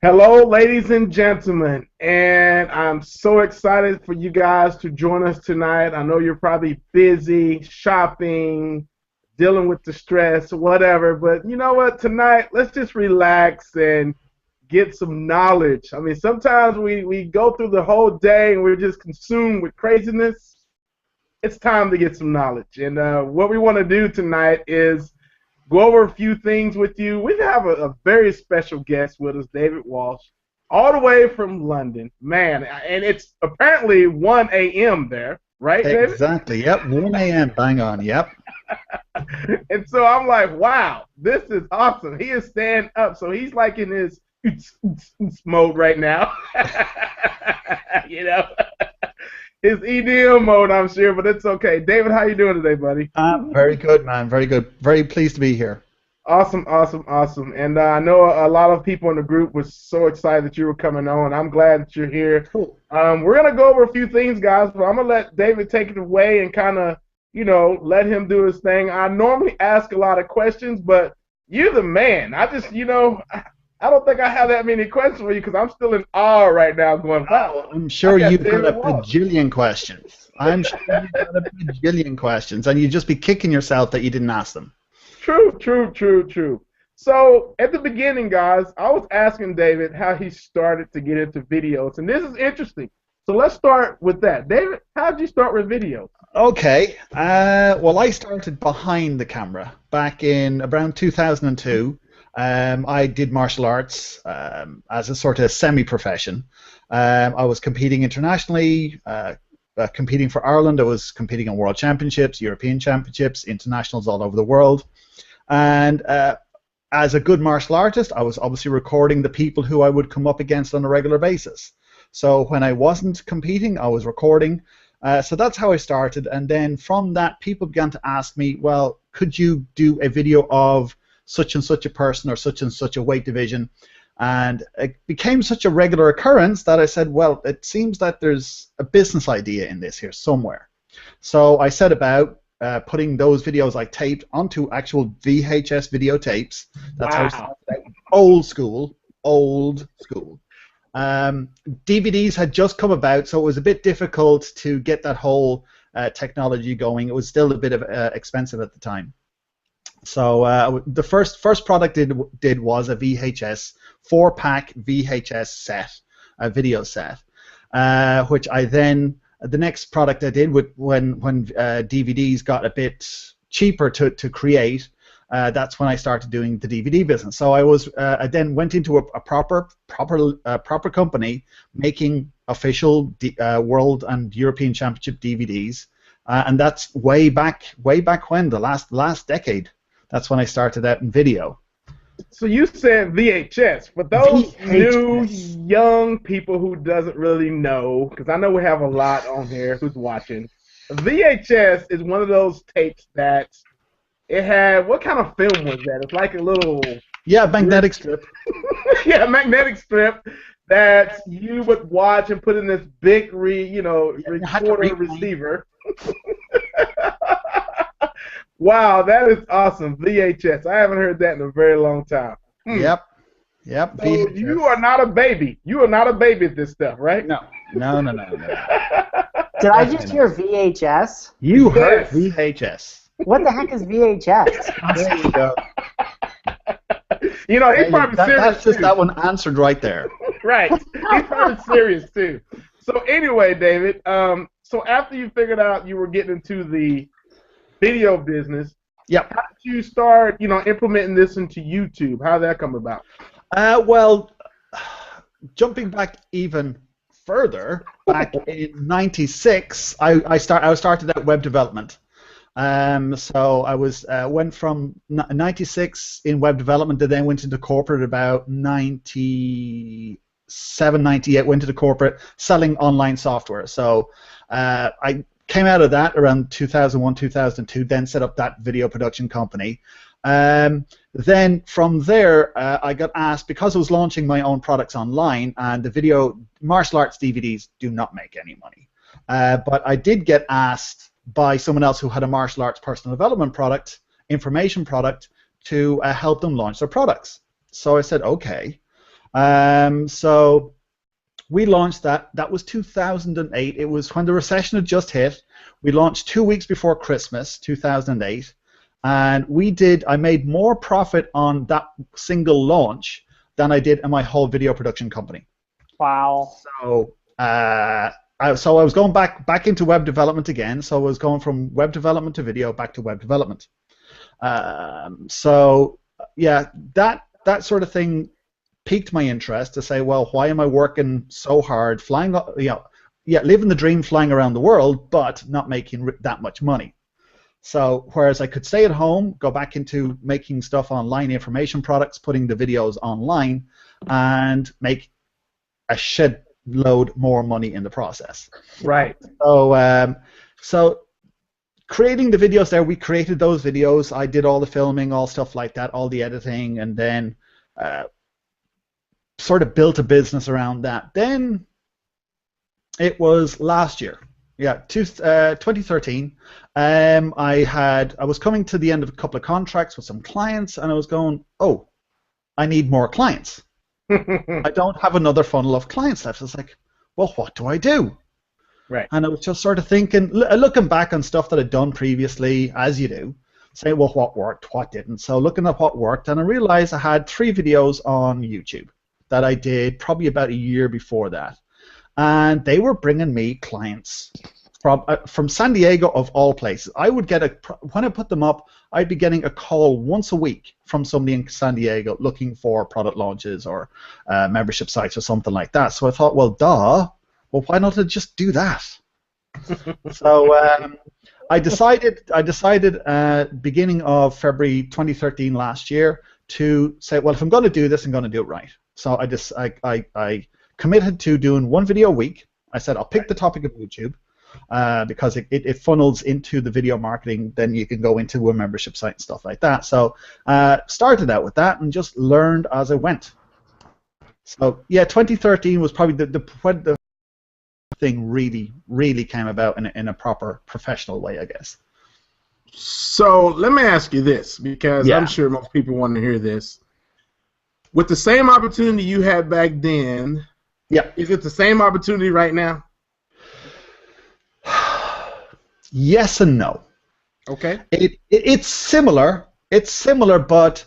Hello, ladies and gentlemen, and I'm so excited for you guys to join us tonight. I know you're probably busy shopping, dealing with the stress, whatever, but you know what? Tonight, let's just relax and get some knowledge. I mean, sometimes we go through the whole day and we're just consumed with craziness. It's time to get some knowledge. And what we want to do tonight is go over a few things with you. We have a very special guest with us, David Walsh, all the way from London. Man, and it's apparently 1 a.m. there, right, David? Exactly. Yep. 1 a.m. Bang on. Yep. And so I'm like, wow, this is awesome. He is staying up. So he's like in his mode right now. you know, his EDM mode, I'm sure, but it's okay. David, how you doing today, buddy? Very good, man. Very good. Very pleased to be here. Awesome, awesome, awesome. And I know a lot of people in the group was so excited that you were coming on. I'm glad that you're here. Cool. We're going to go over a few things, guys, but I'm going to let David take it away and kind of, let him do his thing. I normally ask a lot of questions, but you're the man. I just, I don't think I have that many questions for you because I'm still in awe right now going, wow. I'm sure you've got a Walsh. bajillion questions. I'm sure you've got a bajillion questions, and you'd just be kicking yourself that you didn't ask them. True, true, true, true. So at the beginning, guys, I was asking David how he started to get into videos, and this is interesting. So let's start with that. David, how did you start with videos? Okay. Well, I started behind the camera back in around 2002. I did martial arts as a sort of semi-profession. I was competing internationally, competing for Ireland. I was competing in world championships, European championships, internationals all over the world. And as a good martial artist, I was obviously recording the people who I would come up against on a regular basis. So when I wasn't competing, I was recording. So that's how I started. And then from that, people began to ask me, well, could you do a video of such and such a person or such and such a weight division? And it became such a regular occurrence that I said, well, it seems that there's a business idea in this here somewhere. So I set about putting those videos I taped onto actual VHS videotapes. That's how I started out. Old school. DVDs had just come about, so it was a bit difficult to get that whole technology going. It was still a bit of expensive at the time. So the first product did was a VHS 4-pack VHS set, a video set, which I then the next product I did when DVDs got a bit cheaper to create. That's when I started doing the DVD business. So I then went into a proper company making official World and European Championship DVDs, and that's way back when the last decade. That's when I started out in video. So you said VHS. For those new young people who doesn't really know, because I know we have a lot on here who's watching, VHS is one of those tapes that it had, what kind of film was that? It's like a little... Yeah, magnetic strip. Yeah, magnetic strip that you would watch and put in this big recorder receiver. Wow, that is awesome. VHS. I haven't heard that in a very long time. Yep. So you are not a baby. You are not a baby at this stuff, right? No. Did I just hear VHS? You heard VHS. What the heck is VHS? There you go. He's probably serious. That's just too. that one answered right there. Right. He's probably serious too. So anyway, David, so after you figured out you were getting into the video business, yep. How did you start, implementing this into YouTube? How did that come about? Well, jumping back even further, back in '96, I started out web development. So I went from 96 in web development, and then went into corporate about 97, 98. Went into corporate selling online software. So I came out of that around 2001, 2002, then set up that video production company. Then from there, I got asked, because I was launching my own products online, and the video martial arts DVDs do not make any money. But I did get asked by someone else who had a martial arts personal development product, information product, to help them launch their products. So I said, okay. So we launched that. That was 2008. It was when the recession had just hit. We launched 2 weeks before Christmas, 2008, and I made more profit on that single launch than I did in my whole video production company. Wow. So, I was going back into web development again. So I was going from web development to video back to web development. So yeah, that sort of thing piqued my interest to say, well, why am I working so hard, flying, living the dream, flying around the world, but not making that much money? So whereas I could stay at home, go back into making stuff online, information products, putting the videos online, and make a shed load more money in the process. Right. So creating the videos there, we created those videos. I did all the filming, all stuff like that, all the editing, and then sort of built a business around that. Then it was last year, 2013. I was coming to the end of a couple of contracts with some clients, and I was going, oh, I need more clients. I don't have another funnel of clients left. I was like, well, what do I do? Right. And I was just sort of thinking, looking back on stuff that I'd done previously, as you do, say, well, what worked, what didn't. So looking at what worked, and I realized I had 3 videos on YouTube that I did probably about a year before that. And they were bringing me clients from San Diego, of all places. I would get when I put them up, I'd be getting a call once a week from somebody in San Diego looking for product launches or membership sites or something like that. So I thought, well, why not just do that? So I decided beginning of February 2013 last year to say, well, if I'm going to do this, I'm going to do it right. So I committed to doing 1 video a week. I said I'll pick the topic of YouTube. Because it funnels into the video marketing, then you can go into a membership site and stuff like that. So started out with that and just learned as I went. So yeah, 2013 was probably when the thing really came about in a proper professional way, I guess. So let me ask you this, because I'm sure most people want to hear this. With the same opportunity you had back then, is it the same opportunity right now? Yes and no. Okay. It's similar. It's similar, but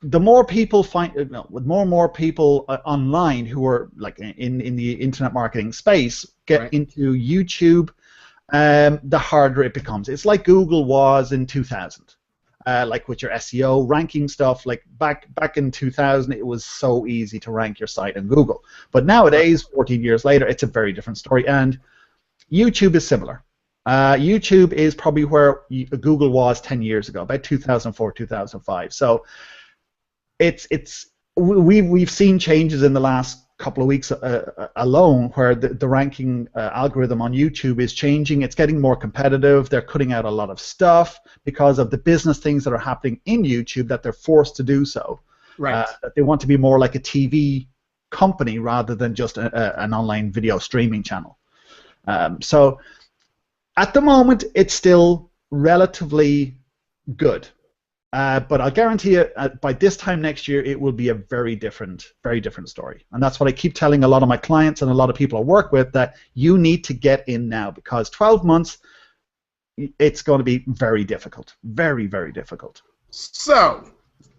the more people with more and more people online who are like in the internet marketing space get into YouTube, the harder it becomes. It's like Google was in 2000, like with your SEO ranking stuff. Like back in 2000, it was so easy to rank your site in Google. But nowadays, 14 years later, it's a very different story. And YouTube is similar. YouTube is probably where Google was 10 years ago, about 2004, 2005. So we've seen changes in the last couple of weeks alone, where the ranking algorithm on YouTube is changing. It's getting more competitive. They're cutting out a lot of stuff because of the business things that are happening in YouTube that they're forced to do so. Right. They want to be more like a TV company rather than just an online video streaming channel. So at the moment, it's still relatively good, but I'll guarantee you, by this time next year, it will be a very different story. And that's what I keep telling a lot of my clients and a lot of people I work with, that you need to get in now, because 12 months, it's going to be very difficult, very, very difficult. So,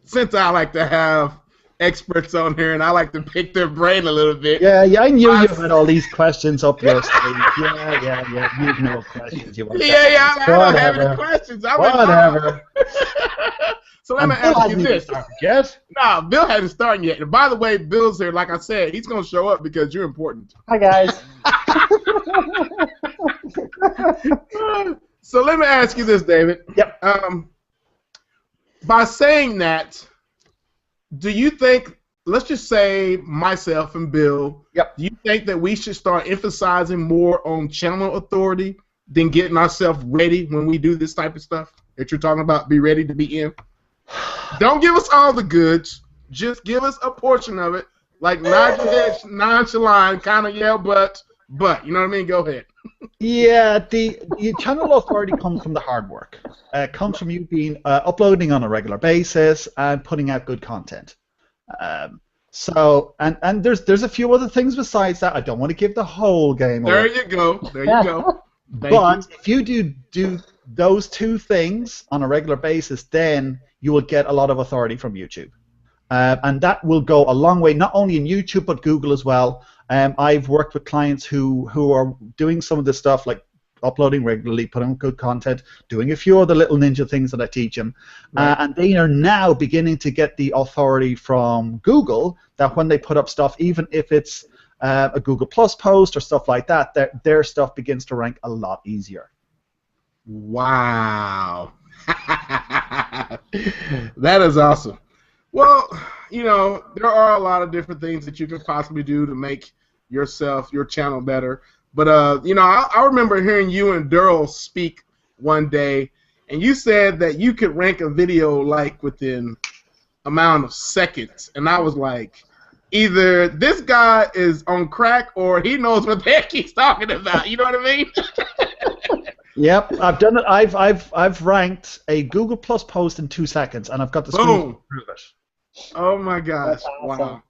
since I like to have experts on here, and I like to pick their brain a little bit. Yeah, I knew you had all these questions up your sleeve. Yeah, you know questions you want. I don't have any questions. Whatever. So let me ask you this. Yes? Nah, Bill hasn't started yet. And by the way, Bill's here. Like I said, he's going to show up because you're important. Hi, guys. So let me ask you this, David. Yep. By saying that, do you think, let's just say myself and Bill, do you think that we should start emphasizing more on channel authority than getting ourselves ready when we do this type of stuff that you're talking about, be ready to be in? Don't give us all the goods. Just give us a portion of it. Like nod your head nonchalant, kind of yell, but, you know what I mean? Go ahead. Yeah, the channel authority comes from the hard work. It comes from you being uploading on a regular basis and putting out good content. So, and there's a few other things besides that. I don't want to give the whole game away. There you go. There you go. But if you do those two things on a regular basis, then you will get a lot of authority from YouTube. And that will go a long way, not only in YouTube, but Google as well. I've worked with clients who are doing some of this stuff, like uploading regularly, putting up good content, doing a few other little ninja things that I teach them. Right. And they are now beginning to get the authority from Google that when they put up stuff, even if it's a Google Plus post or stuff like that, their stuff begins to rank a lot easier. Wow. That is awesome. Well, you know, there are a lot of different things that you can possibly do to make your channel better. But, you know, I remember hearing you and Daryl speak one day, and you said that you could rank a video like within amount of seconds. And I was like, either this guy is on crack or he knows what the heck he's talking about. You know what I mean? Yep, I've done it. I've ranked a Google Plus post in 2 seconds, and I've got the screen to prove it. Oh my gosh! Awesome. Wow.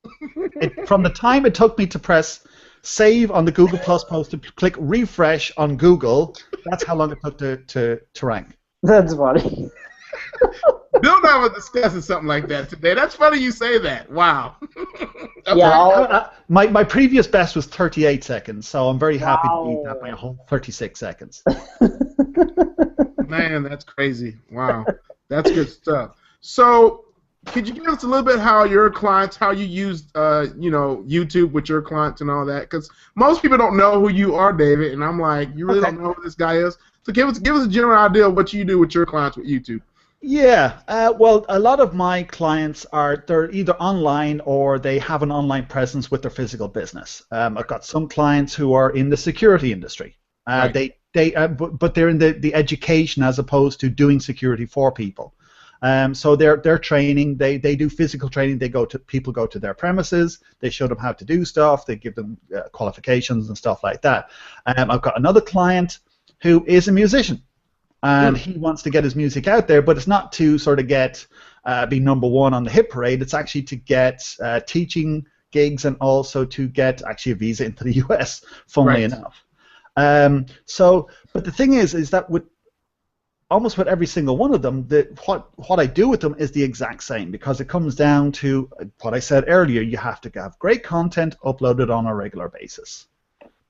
From the time it took me to press save on the Google Plus post to click refresh on Google, that's how long it took to rank. That's funny. Bill and I were discussing something like that today. That's funny you say that. Wow. Yeah. My previous best was 38 seconds, so I'm very happy to beat that by a whole 36 seconds. Man, that's crazy. Wow. That's good stuff. So, could you give us a little bit how your clients, how you use, you know, YouTube with your clients and all that? Because most people don't know who you are, David, and I'm like, you really don't know who this guy is. So give us a general idea of what you do with your clients with YouTube. Yeah, well, a lot of my clients they're either online or they have an online presence with their physical business. I've got some clients who are in the security industry. Right. But they're in the education as opposed to doing security for people. So they're training. They do physical training. People go to their premises. They show them how to do stuff. They give them qualifications and stuff like that. I've got another client who is a musician, and he wants to get his music out there, but it's not to sort of be number one on the hit parade. It's actually to get teaching gigs and also to get actually a visa into the US. Funnily enough. But the thing is that with almost with every single one of them, what I do with them is the exact same, because it comes down to what I said earlier. You have to have great content uploaded on a regular basis.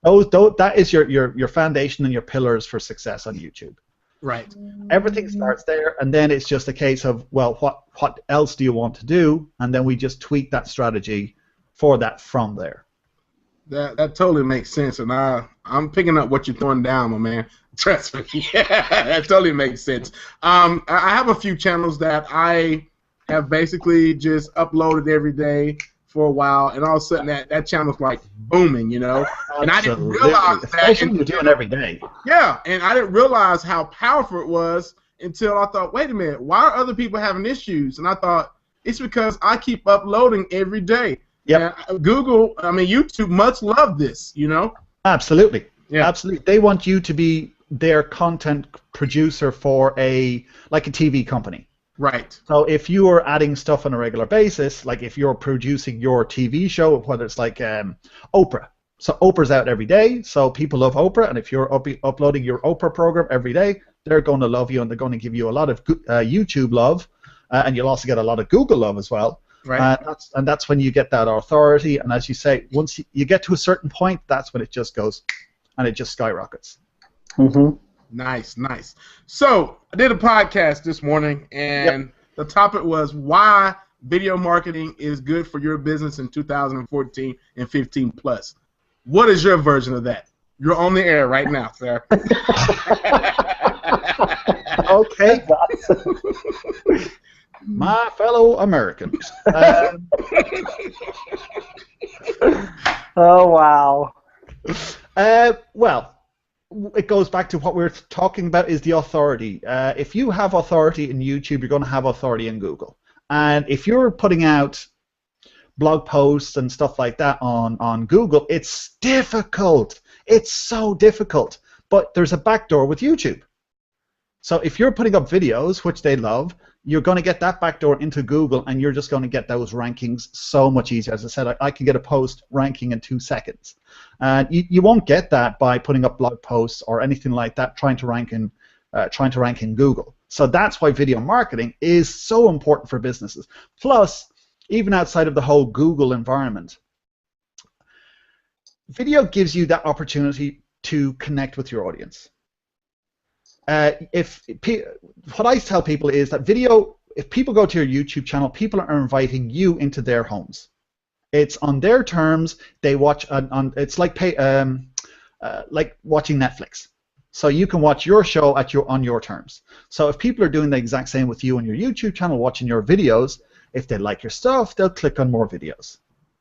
That is your foundation and your pillars for success on YouTube. Right. Everything starts there, and then it's just a case of, well, what else do you want to do? And then we just tweak that strategy for that from there. That totally makes sense, and I'm picking up what you're throwing down, my man. Trust me. Yeah, that totally makes sense. I have a few channels that I have basically just uploaded every day for a while, and all of a sudden that channel's like booming, you know. And I didn't realize that. Especially when you're doing every day. Yeah, and I didn't realize how powerful it was until I thought, wait a minute, why are other people having issues? And I thought, it's because I keep uploading every day. Yeah. YouTube must love this, you know. Absolutely. Yeah. Absolutely. They want you to be their content producer for a TV company. Right. So if you are adding stuff on a regular basis, like if you're producing your TV show, whether it's like Oprah. So Oprah's out every day, so people love Oprah, and if you're uploading your Oprah program every day, they're going to love you, and they're going to give you a lot of YouTube love, and you'll also get a lot of Google love as well. Right. And that's when you get that authority, and as you say, once you get to a certain point, that's when it just goes, and it just skyrockets. Mm-hmm. Nice, nice. So I did a podcast this morning, and the topic was why video marketing is good for your business in 2014 and 15 plus. What is your version of that? You're on the air right now, sir. Okay. My fellow Americans. Oh, wow. Well, it goes back to what we're talking about is the authority. If you have authority in YouTube, you're going to have authority in Google. And if you're putting out blog posts and stuff like that on Google, it's difficult. It's so difficult. But there's a backdoor with YouTube. So if you're putting up videos, which they love, you're going to get that backdoor into Google, and you're just going to get those rankings so much easier. As I said, I can get a post ranking in 2 seconds. You won't get that by putting up blog posts or anything like that, trying to rank in Google. So that's why video marketing is so important for businesses. Plus, even outside of the whole Google environment, video gives you that opportunity to connect with your audience. What I tell people is that video, if people go to your YouTube channel, people are inviting you into their homes. It's on their terms. They watch it's like watching Netflix. So you can watch your show on your terms. So if people are doing the exact same with you on your YouTube channel, watching your videos, if they like your stuff, they'll click on more videos.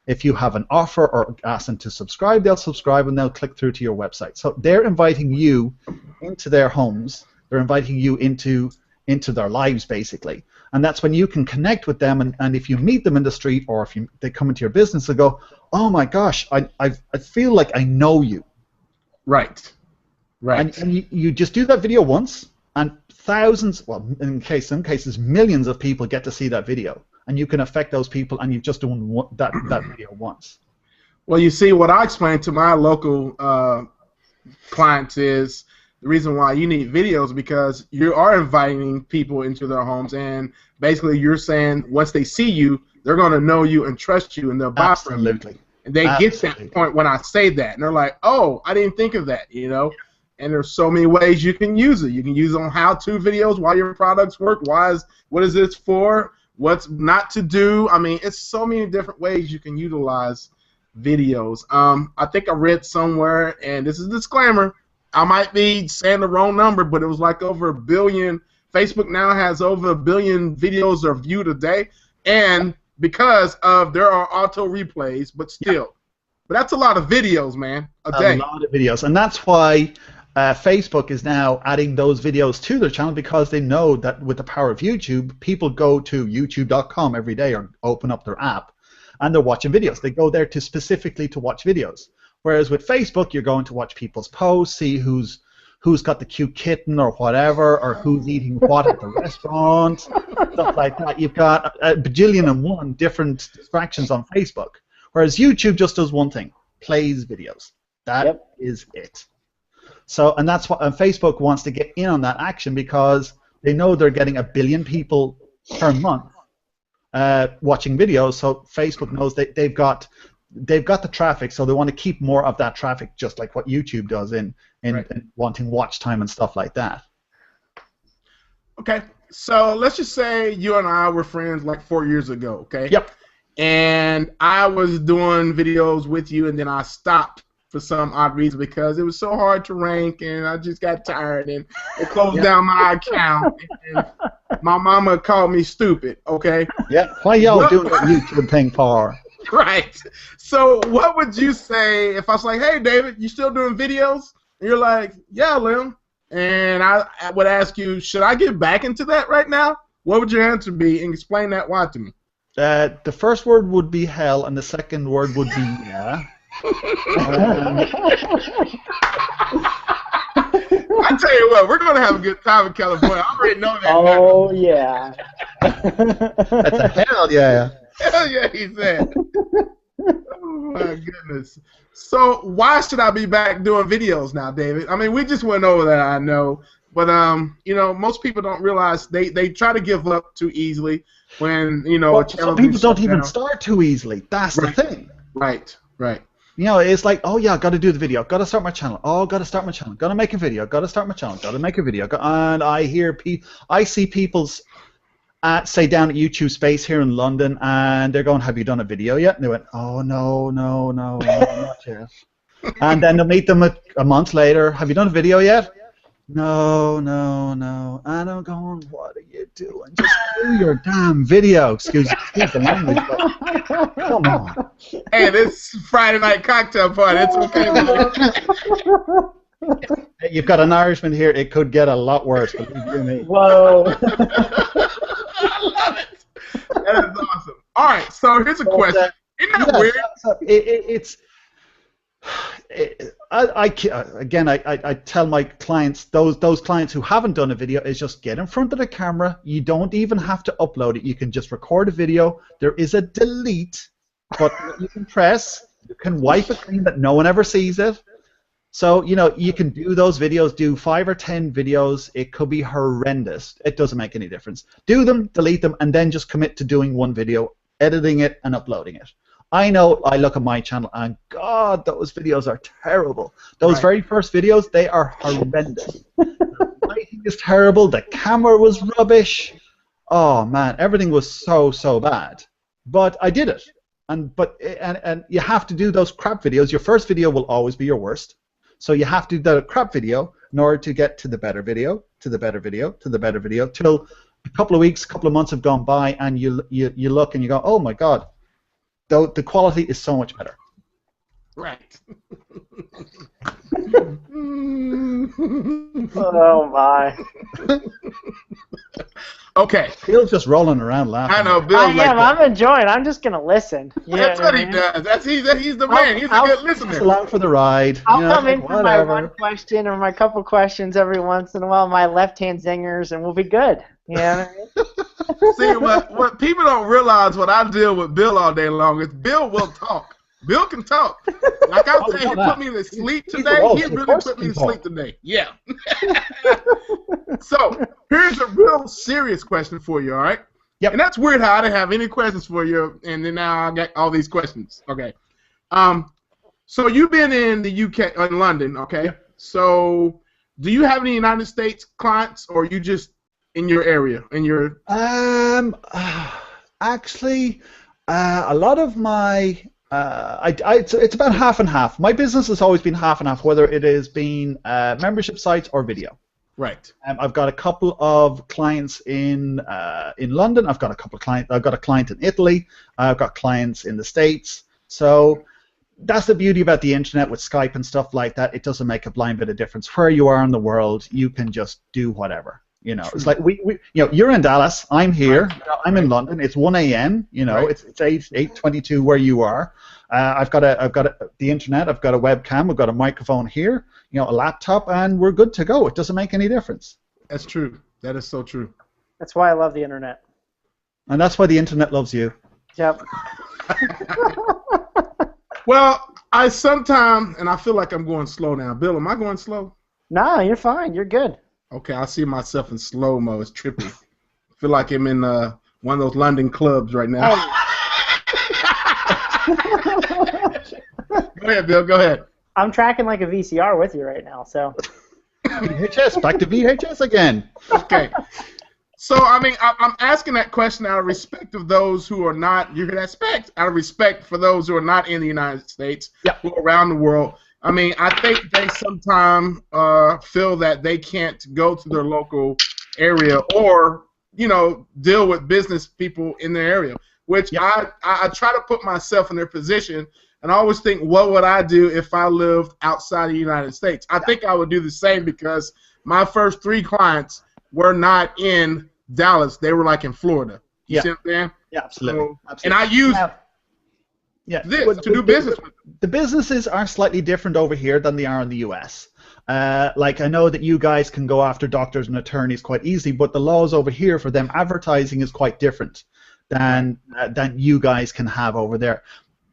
If you have an offer or ask them to subscribe, they'll subscribe and they'll click through to your website. So they're inviting you into their homes. They're inviting you into their lives, basically. And that's when you can connect with them. And if you meet them in the street, or if they come into your business and go, oh my gosh, I feel like I know you. Right. Right. And you just do that video once, and thousands, well, in some cases, millions of people get to see that video. And you can affect those people, and you've just done that video once. Well, you see, what I explain to my local clients is the reason why you need videos, because you are inviting people into their homes, and basically you're saying once they see you, they're going to know you and trust you, and they'll buy from you. And they get that point when I say that, and they're like, oh, I didn't think of that, you know? And there's so many ways you can use it. You can use it on how-to videos, why your products work, what is this for, what's not to do. I mean, it's so many different ways you can utilize videos. I think I read somewhere, and this is a disclaimer, I might be saying the wrong number, but it was like over 1 billion. Facebook now has over 1 billion videos are viewed a day, and because of there are auto replays, but still. Yeah. But that's a lot of videos, man, a day. A lot of videos, and that's why Facebook is now adding those videos to their channel, because they know that with the power of YouTube, people go to youtube.com every day or open up their app, and they're watching videos. They go there specifically to watch videos. Whereas with Facebook, you're going to watch people's posts, see who's got the cute kitten or whatever, or who's eating what at the restaurant, stuff like that. You've got a bajillion and one different distractions on Facebook. Whereas YouTube just does one thing, plays videos. That is it. So, and that's what Facebook wants to get in on that action, because they know they're getting 1 billion people per month watching videos. So Facebook knows they've got the traffic, so they want to keep more of that traffic, just like what YouTube does in wanting watch time and stuff like that. Okay, so let's just say you and I were friends like 4 years ago, okay? Yep. And I was doing videos with you, and then I stopped for some odd reason because it was so hard to rank, and I just got tired, and it closed down my account, and my mama called me stupid, okay? Yeah, why y'all doing that YouTube thing for? Right. So what would you say if I was like, hey, David, you still doing videos? And you're like, yeah, Lim. And I would ask you, should I get back into that right now? What would your answer be? And explain that why to me. The first word would be hell, and the second word would be yeah. I tell you what, we're going to have a good time in California. I already know that. Oh, yeah. That's a hell yeah. Hell yeah, he said. Oh, my goodness. So why should I be back doing videos now, David? I mean, we just went over that, I know. But, you know, most people don't realize they try to give up too easily when, you know, a channel. Some people don't even start too easily. That's the thing. Right, right. You know, it's like, oh yeah, got to do the video, got to start my channel, got to start my channel, got to make a video, got to start my channel, got to make a video, and I see people's, say down at YouTube Space here in London, and they're going, have you done a video yet? And they went, oh no, not yet. And then they'll meet them a month later, have you done a video yet? No. And I'm going, what are you doing? Just do your damn video. Excuse the language, but come on. Hey, this Friday night cocktail party. It's okay. You've got an Irishman here. It could get a lot worse, believe you me. Whoa. I love it. That is awesome. All right, so here's a question. Isn't that weird? I tell my clients, those clients who haven't done a video, is just get in front of the camera. You don't even have to upload it. You can just record a video. There is a delete button that you can press. You can wipe it clean that no one ever sees it. So, you know, you can do those videos, do 5 or 10 videos. It could be horrendous. It doesn't make any difference. Do them, delete them, and then just commit to doing one video, editing it, and uploading it. I know I look at my channel and, God, those videos are terrible. Those very first videos, they are horrendous. The lighting is terrible. The camera was rubbish. Oh, man, everything was so bad. But I did it. And you have to do those crap videos. Your first video will always be your worst. So you have to do the crap video in order to get to the better video, to the better video, to the better video, till a couple of weeks, a couple of months have gone by, and you look and you go, oh my God, the quality is so much better. Right. Oh my. Okay. Bill's just rolling around laughing. I know, Bill. I am. I'm enjoying. I'm just gonna listen. That's what he does. He's the man. He's a good listener. Just along for the ride. I'll come in for my one question or my couple questions every once in a while, my left-hand zingers, and we'll be good. You know what I mean? See, what people don't realize, what I deal with Bill all day long, is Bill will talk. Bill can talk. Like I say, he put me to sleep today. He really put me to sleep today. Yeah. So, here's a real serious question for you, all right? Yep. And that's weird how I didn't have any questions for you, and then now I got all these questions. Okay. So you've been in the UK, in London, okay? Yep. So, do you have any United States clients, or are you just in your area, in your... Actually, a lot of my... it's about half and half. My business has always been half and half, whether it has been membership sites or video. Right. I've got a couple of clients in London. I've got a client in Italy. I've got clients in the States. So that's the beauty about the internet with Skype and stuff like that. It doesn't make a blind bit of difference where you are in the world. You can just do whatever. You know, it's like you're in Dallas. I'm here. I'm in London. It's 1 a.m. You know, it's 8:22 where you are. I've got the internet. I've got a webcam. I've got a microphone here. You know, a laptop, and we're good to go. It doesn't make any difference. That's true. That is so true. That's why I love the internet. And that's why the internet loves you. Yep. Well, I sometimes, and I feel like I'm going slow now. Bill, am I going slow? No, you're fine. You're good. Okay, I see myself in slow-mo. It's trippy. I feel like I'm in one of those London clubs right now. Go ahead, Bill. Go ahead. I'm tracking like a VCR with you right now, so. VHS, back to VHS again. Okay. So, I mean, I'm asking that question out of respect of those who are not, you hear that spec? Out of respect for those who are not in the United States, who are around the world. I mean, I think they sometimes feel that they can't go to their local area or, you know, deal with business people in their area, which I try to put myself in their position, and I always think, what would I do if I lived outside the United States? I think I would do the same because my first 3 clients were not in Dallas. They were like in Florida. You see what I'm saying? Yeah, absolutely. So, and I use... this to do business with. The businesses are slightly different over here than they are in the US. Like, I know that you guys can go after doctors and attorneys quite easily, but the laws over here for them, advertising is quite different than you guys can have over there.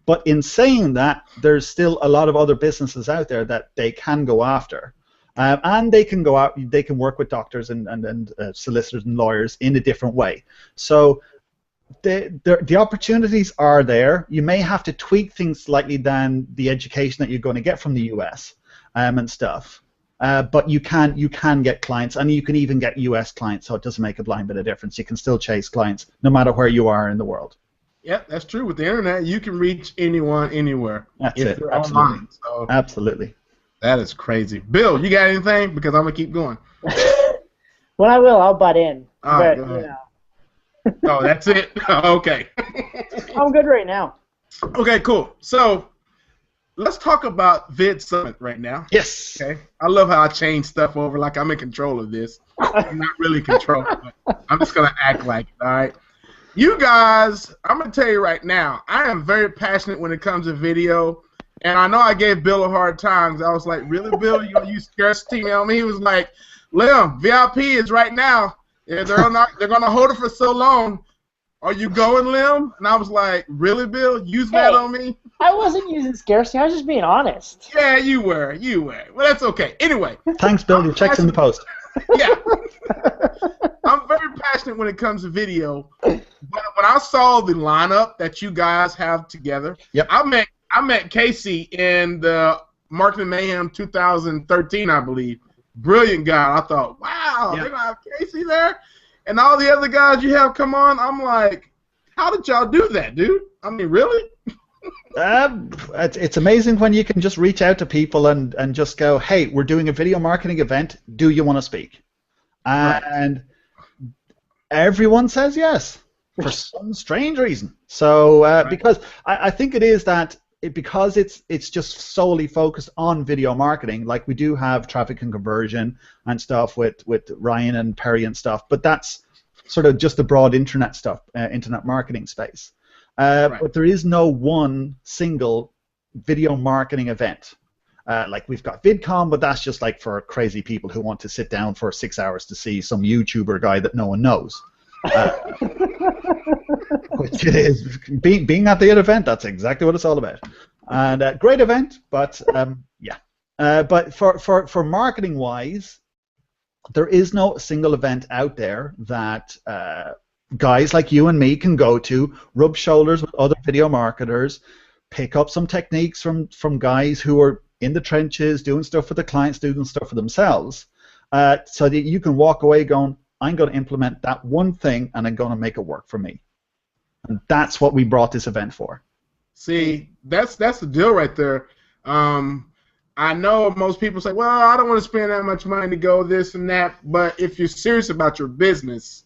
But in saying that, there's still a lot of other businesses out there that they can go after. And they can go out, they can work with doctors and solicitors and lawyers in a different way. So the opportunities are there. You may have to tweak things slightly than the education that you're going to get from the US and stuff. But you can get clients, and you can even get US clients, so it doesn't make a blind bit of difference. You can still chase clients no matter where you are in the world. Yeah, that's true. With the internet, you can reach anyone, anywhere. That's it. Absolutely. Online, so. Absolutely. That is crazy. Bill, you got anything? Because I'm going to keep going. When I will, I'll butt in. All right, go ahead. Oh, that's it? Okay. I'm good right now. Okay, cool. So, let's talk about Vid Summit right now. Yes. Okay. I love how I change stuff over like I'm in control of this. I'm not really in control, but I'm just going to act like it, all right? You guys, I'm going to tell you right now, I am very passionate when it comes to video, And I know I gave Bill a hard time. 'Cause I was like, really, Bill? You gonna use scarcity on me? He was like, Lim, VIP is right now. Yeah, they're gonna hold it for so long. Are you going, Lim? And I was like, really, Bill? Use that on me? I wasn't using scarcity. I was just being honest. Yeah, you were. Well, that's okay. Anyway. Thanks, Bill. Your check's in the post. Yeah. I'm very passionate when it comes to video. But when I saw the lineup that you guys have together, yep. I met Casey in the Marketing Mayhem 2013, I believe. Brilliant guy. I thought, wow, they're going to have Casey there? And all the other guys you have come on, I'm like, how did y'all do that, dude? I mean, really? It's amazing when you can just reach out to people and just go, hey, we're doing a video marketing event. Do you want to speak? And everyone says yes for some strange reason. So because I think it is that because it's just solely focused on video marketing, like we do have traffic and conversion and stuff with Ryan and Perry and stuff, but that's sort of just the broad internet stuff, internet marketing space. But there is no one single video marketing event. Like we've got VidCon, but that's just like for crazy people who want to sit down for 6 hours to see some YouTuber guy that no one knows. Which it is. Being at the event, that's exactly what it's all about. And great event, but yeah. But for marketing wise, there is no single event out there that guys like you and me can go to, rub shoulders with other video marketers, pick up some techniques from guys who are in the trenches, doing stuff for the clients, doing stuff for themselves, so that you can walk away going, I'm going to implement that one thing and I'm going to make it work for me. And that's what we brought this event for. See, that's the deal right there. I know most people say, well, I don't want to spend that much money to go this and that, but if you're serious about your business,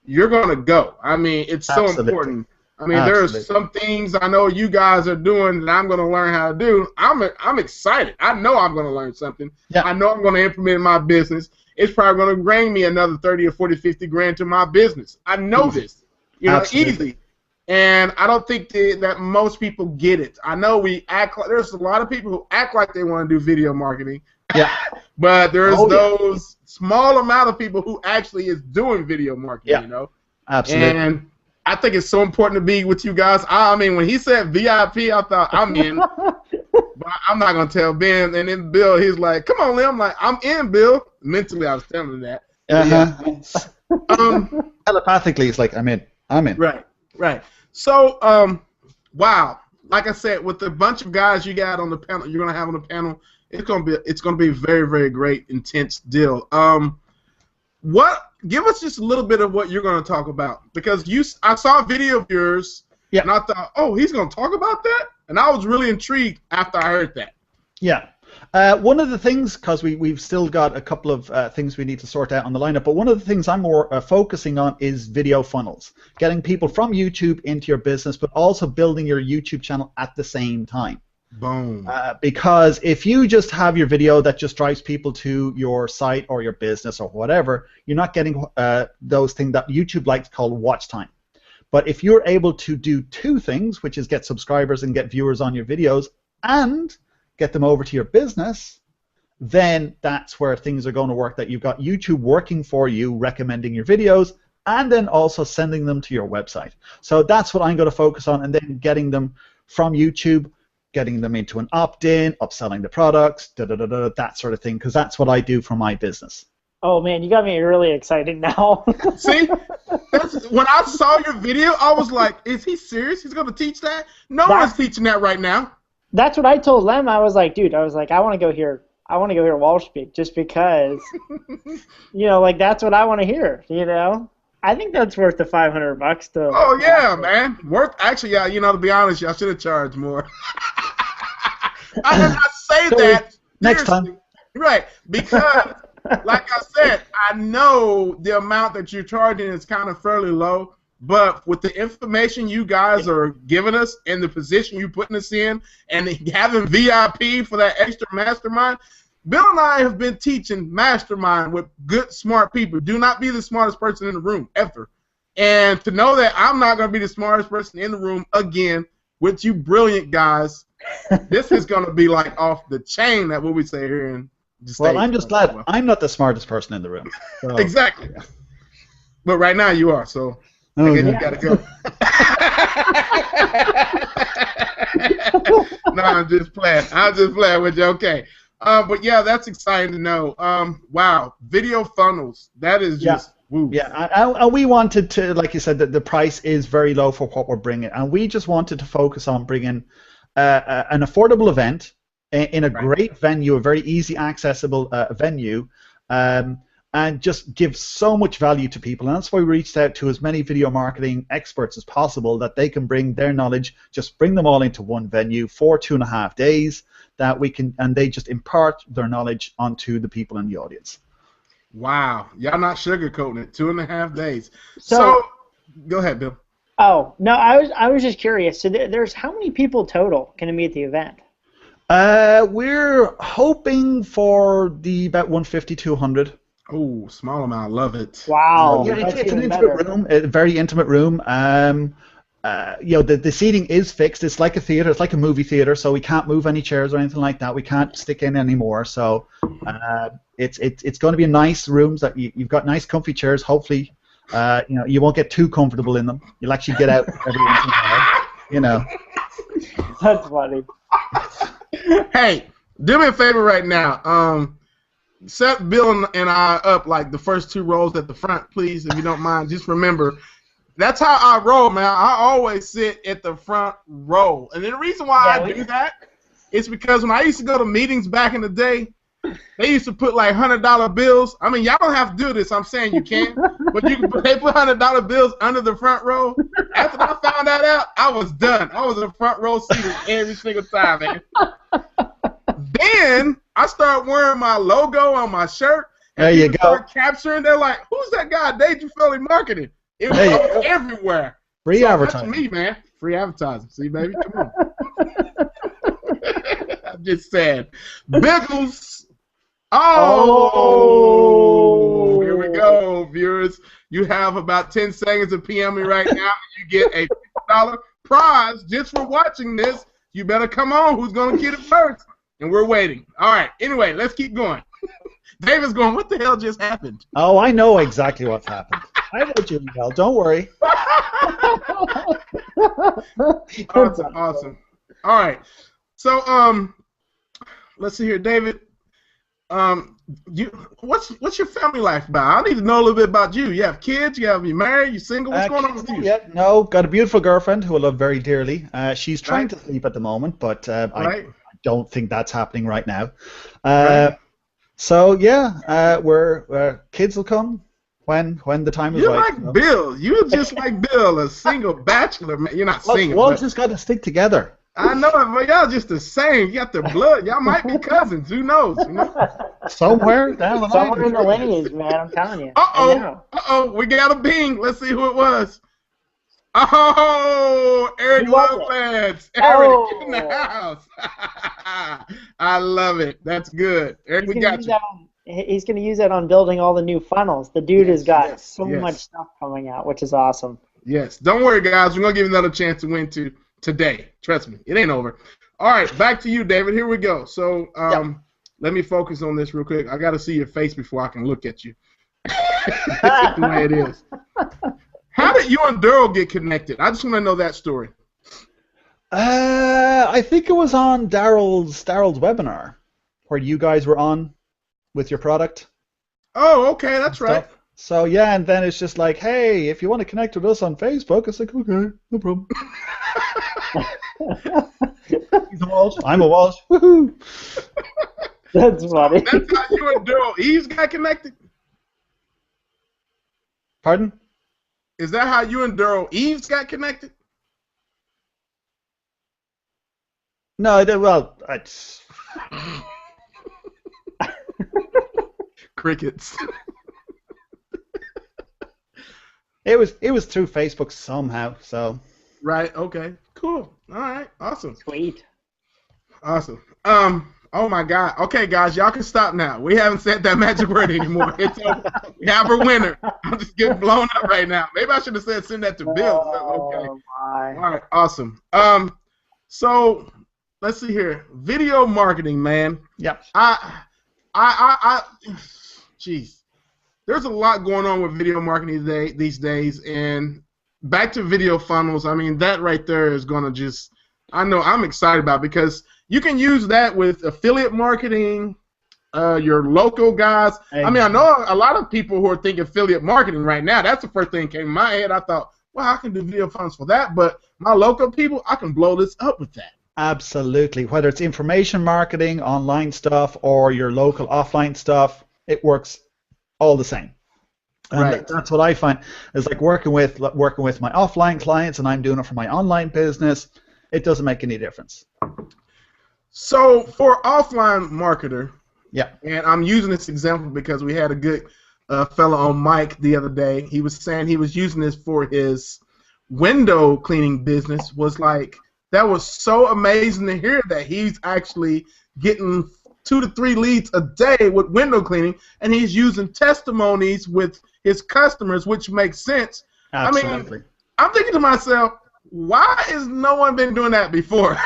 you're going to go. I mean, it's so important. I mean, there are some things I know you guys are doing that I'm going to learn how to do. I'm excited. I know I'm going to learn something. Yeah. I know I'm going to implement in my business. It's probably going to bring me another 30 or 40, 50 grand to my business. I know this. You know, easy. And I don't think that most people get it. I know we act like there's a lot of people who act like they want to do video marketing. Yeah. But there's those small amount of people who actually is doing video marketing, you know. Absolutely. And I think it's so important to be with you guys. I mean, when he said VIP, I thought, I'm in. But I'm not going to tell Ben. And then Bill, he's like, come on, Lim. I'm like, I'm in, Bill. Mentally, I was telling him that. Telepathically, it's like, I'm in. Right. So, wow. Like I said, with the bunch of guys you got on the panel, you're going to have on the panel, it's going to be a very, very great, intense deal. Give us just a little bit of what you're going to talk about, because I saw a video of yours, and I thought, oh, he's going to talk about that, and I was really intrigued after I heard that. Yeah. One of the things, because we've still got a couple of things we need to sort out on the lineup, but one of the things I'm more focusing on is video funnels, getting people from YouTube into your business, but also building your YouTube channel at the same time. Boom. Because if you just have your video that just drives people to your site or your business or whatever, you're not getting those things that YouTube likes to call watch time. But if you're able to do two things, which is get subscribers and get viewers on your videos and get them over to your business, then that's where things are going to work, that you've got YouTube working for you, recommending your videos, and then also sending them to your website. So that's what I'm going to focus on, and then getting them from YouTube, getting them into an opt-in, upselling the products, that sort of thing, because that's what I do for my business. Oh, man, you got me really excited now. See? When I saw your video, I was like, is he serious? He's going to teach that? No one's teaching that right now. That's what I told Lem. I was like, dude, I want to go hear Walsh speak, just because, you know, like, that's what I want to hear, you know? I think that's worth the $500 to. Oh, yeah, man. Actually, yeah, you know, to be honest, I should have charged more. I did not say that. Next time. Right, because, like I said, I know the amount that you're charging is kind of fairly low, but with the information you guys are giving us and the position you're putting us in and having VIP for that extra mastermind, Bill and I have been teaching mastermind with good, smart people. Do not be the smartest person in the room, ever. And to know that I'm not going to be the smartest person in the room again with you brilliant guys, This is going to be like off the chain. That what we say here in the States. Well, I'm just glad I'm not the smartest person in the room. So. Exactly. But right now you are, so I guess you got to go. No, I'm just playing. With you. Okay. But yeah, that's exciting to know. Wow, video funnels. That is just woo. Yeah, and we wanted to, like you said, that the price is very low for what we're bringing, and we just wanted to focus on bringing an affordable event in a great venue, a very easy accessible venue, and just give so much value to people. And that's why we reached out to as many video marketing experts as possible, that they can bring their knowledge, just bring them all into one venue for 2.5 days, that we can, and they just impart their knowledge onto the people in the audience. Wow, y'all not sugarcoating it. 2.5 days. So go ahead, Bill. Oh no, I was just curious. So there's how many people total going to be at the event? We're hoping for about 150, 200. Oh, small amount. Love it. Wow. Yeah, it's an intimate room, a very intimate room. The seating is fixed. It's like a theater. It's like a movie theater. So we can't move any chairs or anything like that. We can't stick in anymore. So it's going to be nice rooms that you've got nice, comfy chairs. Hopefully, you won't get too comfortable in them. You'll actually get out every once in a while. That's funny. Hey, do me a favor right now. Set Bill and I up like the first 2 rows at the front, please, if you don't mind. Just remember, that's how I roll, man. I always sit at the front row. And the reason why I do that is because when I used to go to meetings back in the day, they used to put like $100 bills. I mean, y'all don't have to do this. I'm saying you can. But they put $100 bills under the front row. After I found that out, I was done. I was in the front row seated every single time, man. Then I start wearing my logo on my shirt. And there you people go. start capturing. They're like, "Who's that guy? David Walsh marketing." It was everywhere. Free advertising. That's me, man. Free advertising. See, baby, come on. I'm just saying. Biggles. Oh, here we go, viewers. You have about 10 seconds of PM me right now. You get a $50 prize just for watching this. You better come on. Who's going to get it first? And we're waiting. All right. Anyway, let's keep going. David's going, what the hell just happened? Oh, I know exactly what's happened. I know Jimmy Bell. Don't worry. Awesome. All right. So, let's see here, David. What's your family life about? I need to know a little bit about you. You have kids? You married? You single? What's going on with you? Yeah, no, got a beautiful girlfriend who I love very dearly. She's trying to sleep at the moment, but I don't think that's happening right now. So yeah, we're kids will come when the time is You're right. like Bill. You're just like Bill, a single bachelor man. You're not single. Well, just got to stick together. I know it, but y'all just the same. You got the blood. Y'all might be cousins. Who knows? You know? Somewhere down the line. Somewhere in the lineage, man. I'm telling you. Uh-oh. We got a bing. Let's see who it was. Oh, Eric Lovelands. Eric in the house. I love it. That's good. Eric, we got you. He's going to use that on building all the new funnels. The dude has got so much stuff coming out, which is awesome. Yes. Don't worry, guys. We're going to give you another chance to win today. Trust me. It ain't over. All right. Back to you, David. Here we go. So let me focus on this real quick. I got to see your face before I can look at you. That's the way it is. How did you and Daryl get connected? I just want to know that story. I think it was on Daryl's webinar where you guys were on with your product. Oh, okay, that's right. So yeah, and then it's just like, hey, if you want to connect with us on Facebook, it's like, okay, no problem. He's a Walsh. I'm a Walsh. Woohoo! That's funny. That's how you and Daryl Eves got connected? Pardon? Is that how you and Daryl Eves got connected? No, well, crickets. It was through Facebook somehow, so. Right. Okay. Cool. All right. Awesome. Sweet. Awesome. Oh my God. Okay, guys, y'all can stop now. We haven't said that magic word anymore. It's over. We have a winner. I'm just getting blown up right now. Maybe I should have said send that to Bill. Okay. My. All right. Awesome. So let's see here. Video marketing, man. Yep. Jeez. There's a lot going on with video marketing these days, and back to video funnels. I mean, that right there is gonna just. I know I'm excited about it because you can use that with affiliate marketing. Your local guys. I mean, I know a lot of people who are thinking affiliate marketing right now. That's the first thing that came in my head. I thought, well, I can do video funnels for that, but my local people, I can blow this up with that. Absolutely. Whether it's information marketing, online stuff, or your local offline stuff, it works all the same. And right. That's what I find is like working with my offline clients, and I'm doing it for my online business. It doesn't make any difference. So for offline marketer, yeah, and I'm using this example because we had a good fellow on mic the other day. He was saying he was using this for his window cleaning business. Was like, that was so amazing to hear that he's actually getting 2 to 3 leads a day with window cleaning, and he's using testimonies with his customers, which makes sense. Absolutely. I mean, I'm thinking to myself, why has no one been doing that before?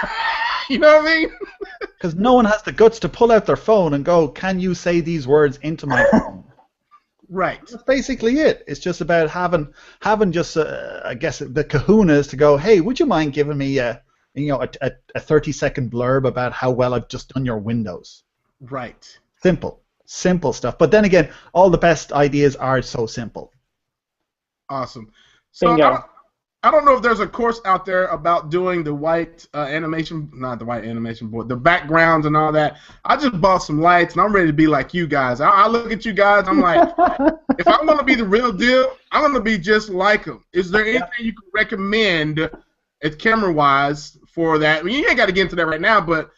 You know what I mean? Because no one has the guts to pull out their phone and go, can you say these words into my phone? Right. That's basically it. It's just about having just, I guess, the kahunas to go, hey, would you mind giving me a 30-second blurb about how well I've just done your windows? Right. Simple stuff. But then again, all the best ideas are so simple. Awesome. So I don't know if there's a course out there about doing the white animation, not the white animation board, the backgrounds and all that. I just bought some lights, and I'm ready to be like you guys. I look at you guys, I'm like, if I'm going to be the real deal, I'm going to be just like them. Is there anything you can recommend camera-wise for that? I mean, you ain't got to get into that right now, but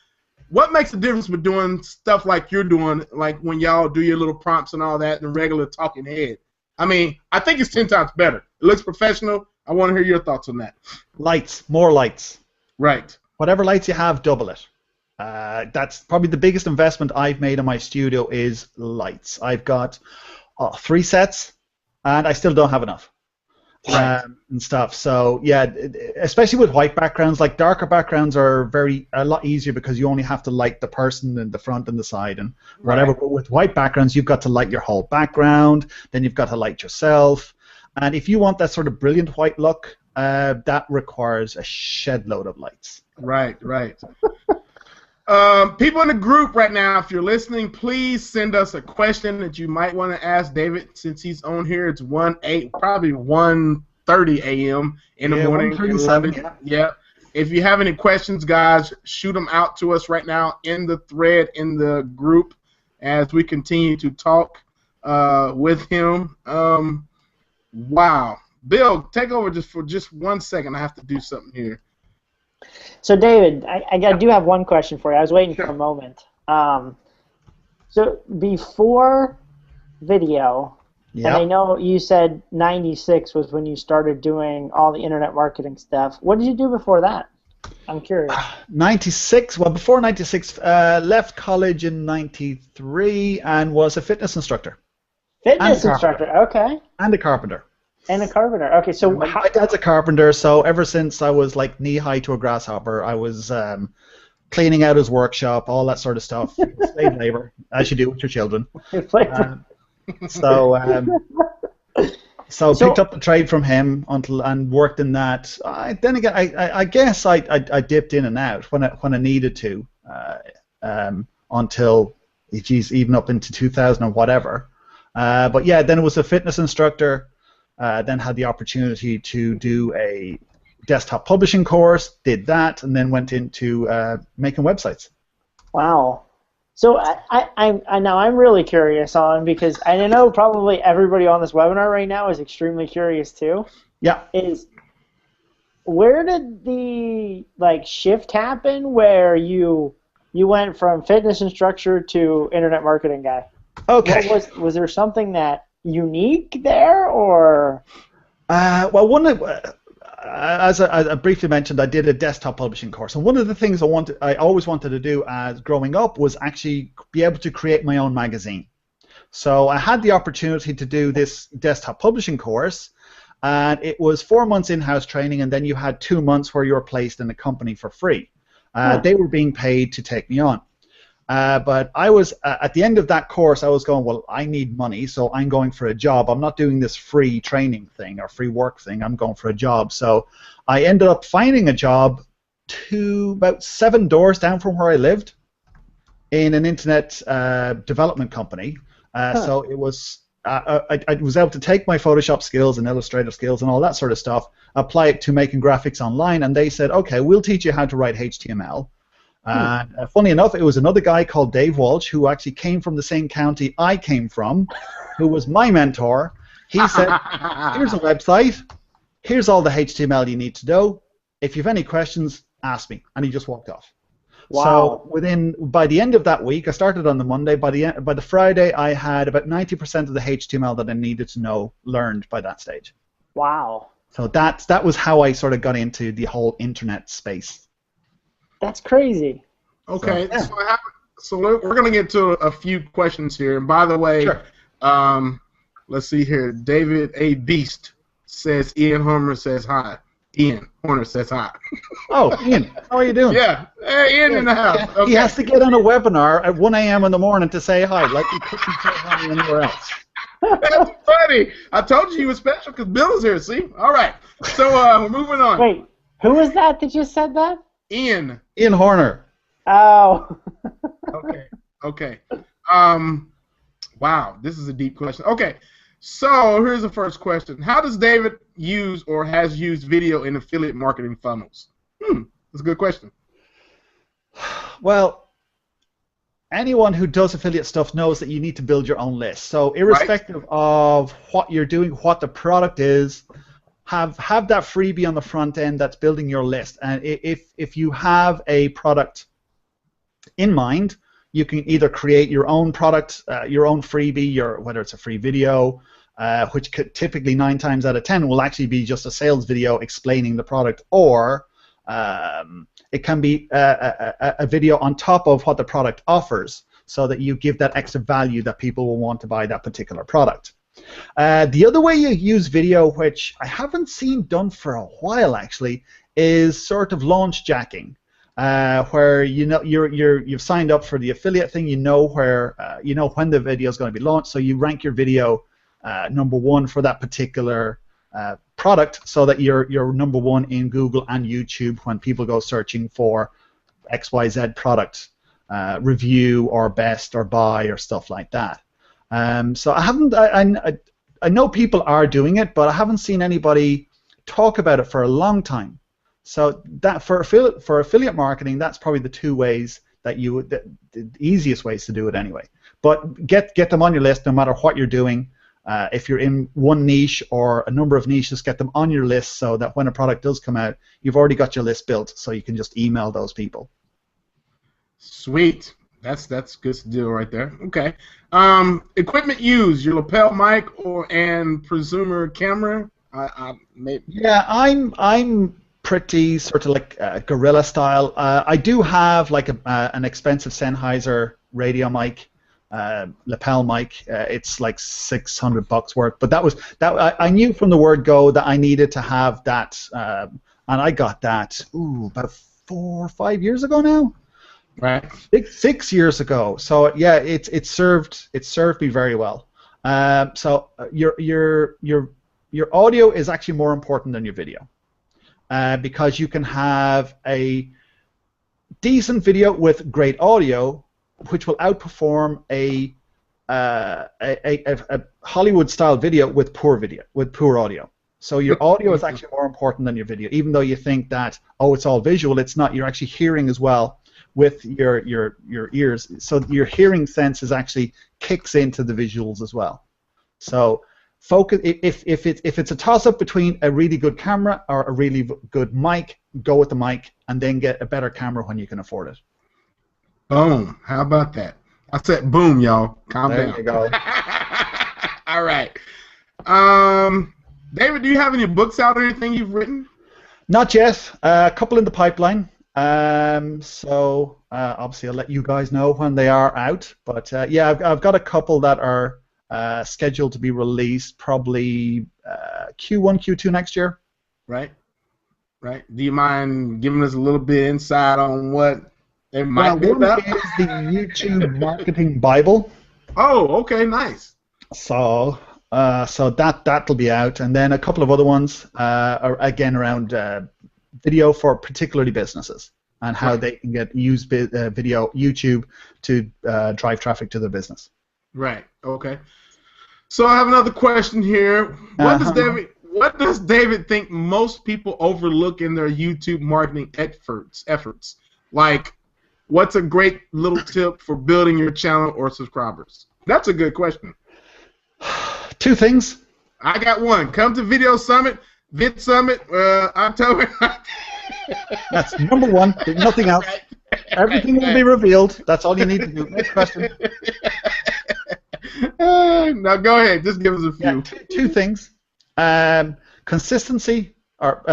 what makes the difference with doing stuff like you're doing, like when y'all do your little prompts and all that, and regular talking head? I mean, I think it's 10 times better. It looks professional. I want to hear your thoughts on that. Lights, more lights. Right. Whatever lights you have, double it. That's probably the biggest investment I've made in my studio is lights. I've got 3 sets, and I still don't have enough. Right. And stuff. So yeah, especially with white backgrounds, like darker backgrounds are a lot easier because you only have to light the person in the front and the side and whatever. Right. But with white backgrounds, you've got to light your whole background, then you've got to light yourself. And if you want that sort of brilliant white look, that requires a shed load of lights. Right. People in the group right now, if you're listening, please send us a question that you might want to ask David since he's on here. It's probably 1:30 a.m. in the morning. 1:37. Yeah. If you have any questions, guys, shoot them out to us right now in the thread in the group as we continue to talk with him. Wow. Bill, take over for just 1 second. I have to do something here. So, David, I do have one question for you. I was waiting for a moment. So, before video, and I know you said 96 was when you started doing all the internet marketing stuff. What did you do before that? I'm curious. 96, well, before 96, left college in 93 and was a fitness instructor. Fitness instructor, okay. And a carpenter. And a carpenter. Okay, so my dad's a carpenter, so ever since I was like knee-high to a grasshopper, I was cleaning out his workshop, all that sort of stuff. Slave labor, as you do with your children. So picked up the trade from him and worked in that. Then again, I guess I dipped in and out when I needed to until, even up into 2000 or whatever. But yeah, then it was a fitness instructor. Then had the opportunity to do a desktop publishing course, did that, and then went into making websites. Wow. So I'm really curious because I know probably everybody on this webinar right now is extremely curious too. Yeah. Where did the shift happen where you went from fitness instructor to internet marketing guy? Okay. Was there something that unique there, or? Well, as I briefly mentioned, I did a desktop publishing course, and one of the things I always wanted to do as growing up was actually be able to create my own magazine. So I had the opportunity to do this desktop publishing course, and it was 4 months in-house training, and then you had 2 months where you were placed in a company for free. They were being paid to take me on. But I was, at the end of that course, I was going, well, I need money, so I'm going for a job. I'm not doing this free training thing or free work thing. I'm going for a job. So I ended up finding a job about 7 doors down from where I lived in an internet development company. So it was, I was able to take my Photoshop skills and Illustrator skills and all that sort of stuff, apply it to making graphics online, and they said, okay, we'll teach you how to write HTML. Funny enough, it was another guy called Dave Walsh who actually came from the same county I came from, who was my mentor. He said, here's a website, here's all the HTML you need to know. If you have any questions, ask me. And he just walked off. Wow. So by the end of that week, I started on the Monday. By the Friday, I had about 90% of the HTML that I needed to know learned by that stage. Wow. So that was how I sort of got into the whole internet space. That's crazy. Okay, so we're going to get to a few questions here. And by the way, sure. Let's see here. David A. Beast says Ian Horner says hi. Ian Horner says hi. Oh, Ian, how are you doing? Yeah, hey, Ian in the house. Yeah. Okay. He has to get on a webinar at 1 a.m. in the morning to say hi, like he couldn't say hi anywhere else. That's funny. I told you he was special because Bill is here, see? All right, so we're moving on. Wait, who was that just said that? Ian Horner. Oh. Okay. Wow, this is a deep question. Okay, so here's the first question. How does David use or has used video in affiliate marketing funnels? That's a good question. Well, anyone who does affiliate stuff knows that you need to build your own list. So irrespective of what you're doing, what the product is, have that freebie on the front end that's building your list. And if you have a product in mind, you can either create your own product, your own freebie, whether it's a free video, which could typically 9 times out of 10 will actually be just a sales video explaining the product, or it can be a video on top of what the product offers, so that you give that extra value that people will want to buy that particular product. The other way you use video, which I haven't seen done for a while actually, is sort of launch jacking, where you've signed up for the affiliate thing, you know when the video is going to be launched, so you rank your video number 1 for that particular product, so that you're number 1 in Google and YouTube when people go searching for XYZ product review or best or buy or stuff like that. So I know people are doing it, but I haven't seen anybody talk about it for a long time. So that for affiliate marketing, that's probably the 2 ways that the easiest ways to do it anyway. But get them on your list no matter what you're doing. If you're in one niche or a number of niches, get them on your list so that when a product does come out, you've already got your list built, so you can just email those people. Sweet. That's good to do right there. Okay. Equipment used, your lapel mic and prosumer camera. Yeah, I'm pretty sort of like guerrilla style. I do have like an expensive Sennheiser radio mic, lapel mic. It's like $600 worth. But I knew from the word go that I needed to have that, and I got that about 4 or 5 years ago now. Right. 6 years ago. So yeah, it served me very well. So your audio is actually more important than your video, because you can have a decent video with great audio, which will outperform a Hollywood-style video with poor audio. So your audio is actually more important than your video, even though you think that it's all visual. It's not. You're actually hearing as well with your ears, so your hearing sense is actually kicks into the visuals as well. So focus. If it's a toss-up between a really good camera or a really good mic, go with the mic, and then get a better camera when you can afford it. Boom. How about that? I said boom, y'all. Calm down. There you go. All right. David, do you have any books out or anything you've written? Not yet. A couple in the pipeline. So obviously I'll let you guys know when they are out. But yeah, I've got a couple that are scheduled to be released probably Q1, Q2 next year. Right. Right. Do you mind giving us a little bit insight on what it might be One about? is the YouTube Marketing Bible. Oh, okay, nice. So, that'll be out, and then a couple of other ones are again around video for particularly businesses and how they can use video YouTube to drive traffic to their business. Right. Okay. So I have another question here. What does David think most people overlook in their YouTube marketing efforts? Like, what's a great little tip for building your channel or subscribers? That's a good question. 2 things. I got one. Come to Video Summit, Vid Summit, October. That's number 1. There's nothing else. Everything will be revealed. That's all you need to do. Next question. Now go ahead. Just give us a few. Yeah, 2 things. Consistency, or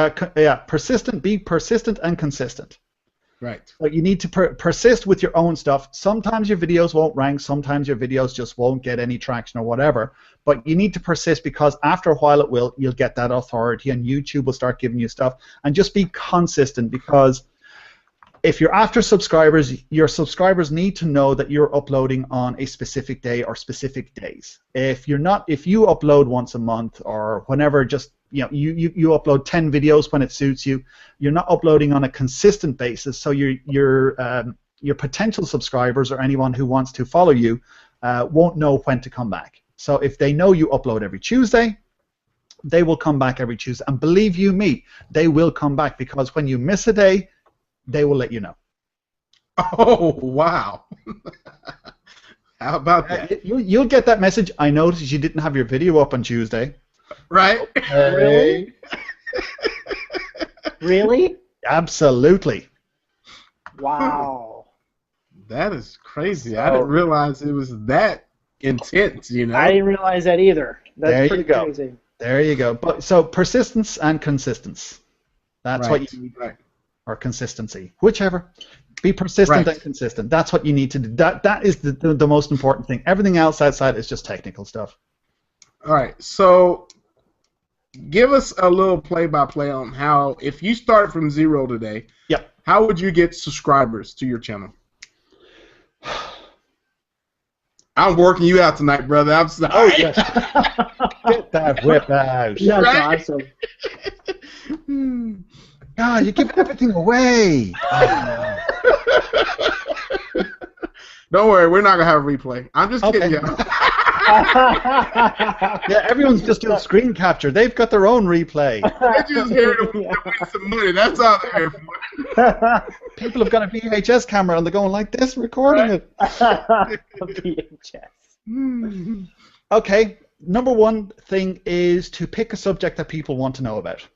persistent. Be persistent and consistent. Right. So you need to persist with your own stuff. Sometimes your videos won't rank. Sometimes your videos just won't get any traction or whatever. But you need to persist, because after a while you'll get that authority, and YouTube will start giving you stuff. And just be consistent, because if you're after subscribers, your subscribers need to know that you're uploading on a specific day or specific days. If you upload once a month or whenever, just you upload 10 videos when it suits you, you're not uploading on a consistent basis. So your potential subscribers or anyone who wants to follow you won't know when to come back. So if they know you upload every Tuesday, they will come back every Tuesday. And believe you me, they will come back, because when you miss a day, they will let you know. Oh, wow. How about that? You'll get that message. I noticed you didn't have your video up on Tuesday. Right? Really? Really? Absolutely. Wow. That is crazy. I didn't realize it was that intense, you know? I didn't realize that either. That's pretty crazy. There you go. But so persistence and consistency. That's what you need. Right. Or consistency, whichever. Be persistent and consistent. That's what you need to do. That is the most important thing. Everything else outside is just technical stuff. All right. So give us a little play-by-play on how, if you started from 0 today, how would you get subscribers to your channel? I'm working you out tonight, brother. I'm sorry. Oh, yes. Get that whip out. That's awesome. God, you give everything away. Don't worry, we're not going to have a replay. I'm just kidding you. Yeah, everyone's just doing screen capture. They've got their own replay. They're just here to win some money. That's all they're here for. People have got a VHS camera and they're going like this, recording it. VHS. Okay, number 1 thing is to pick a subject that people want to know about.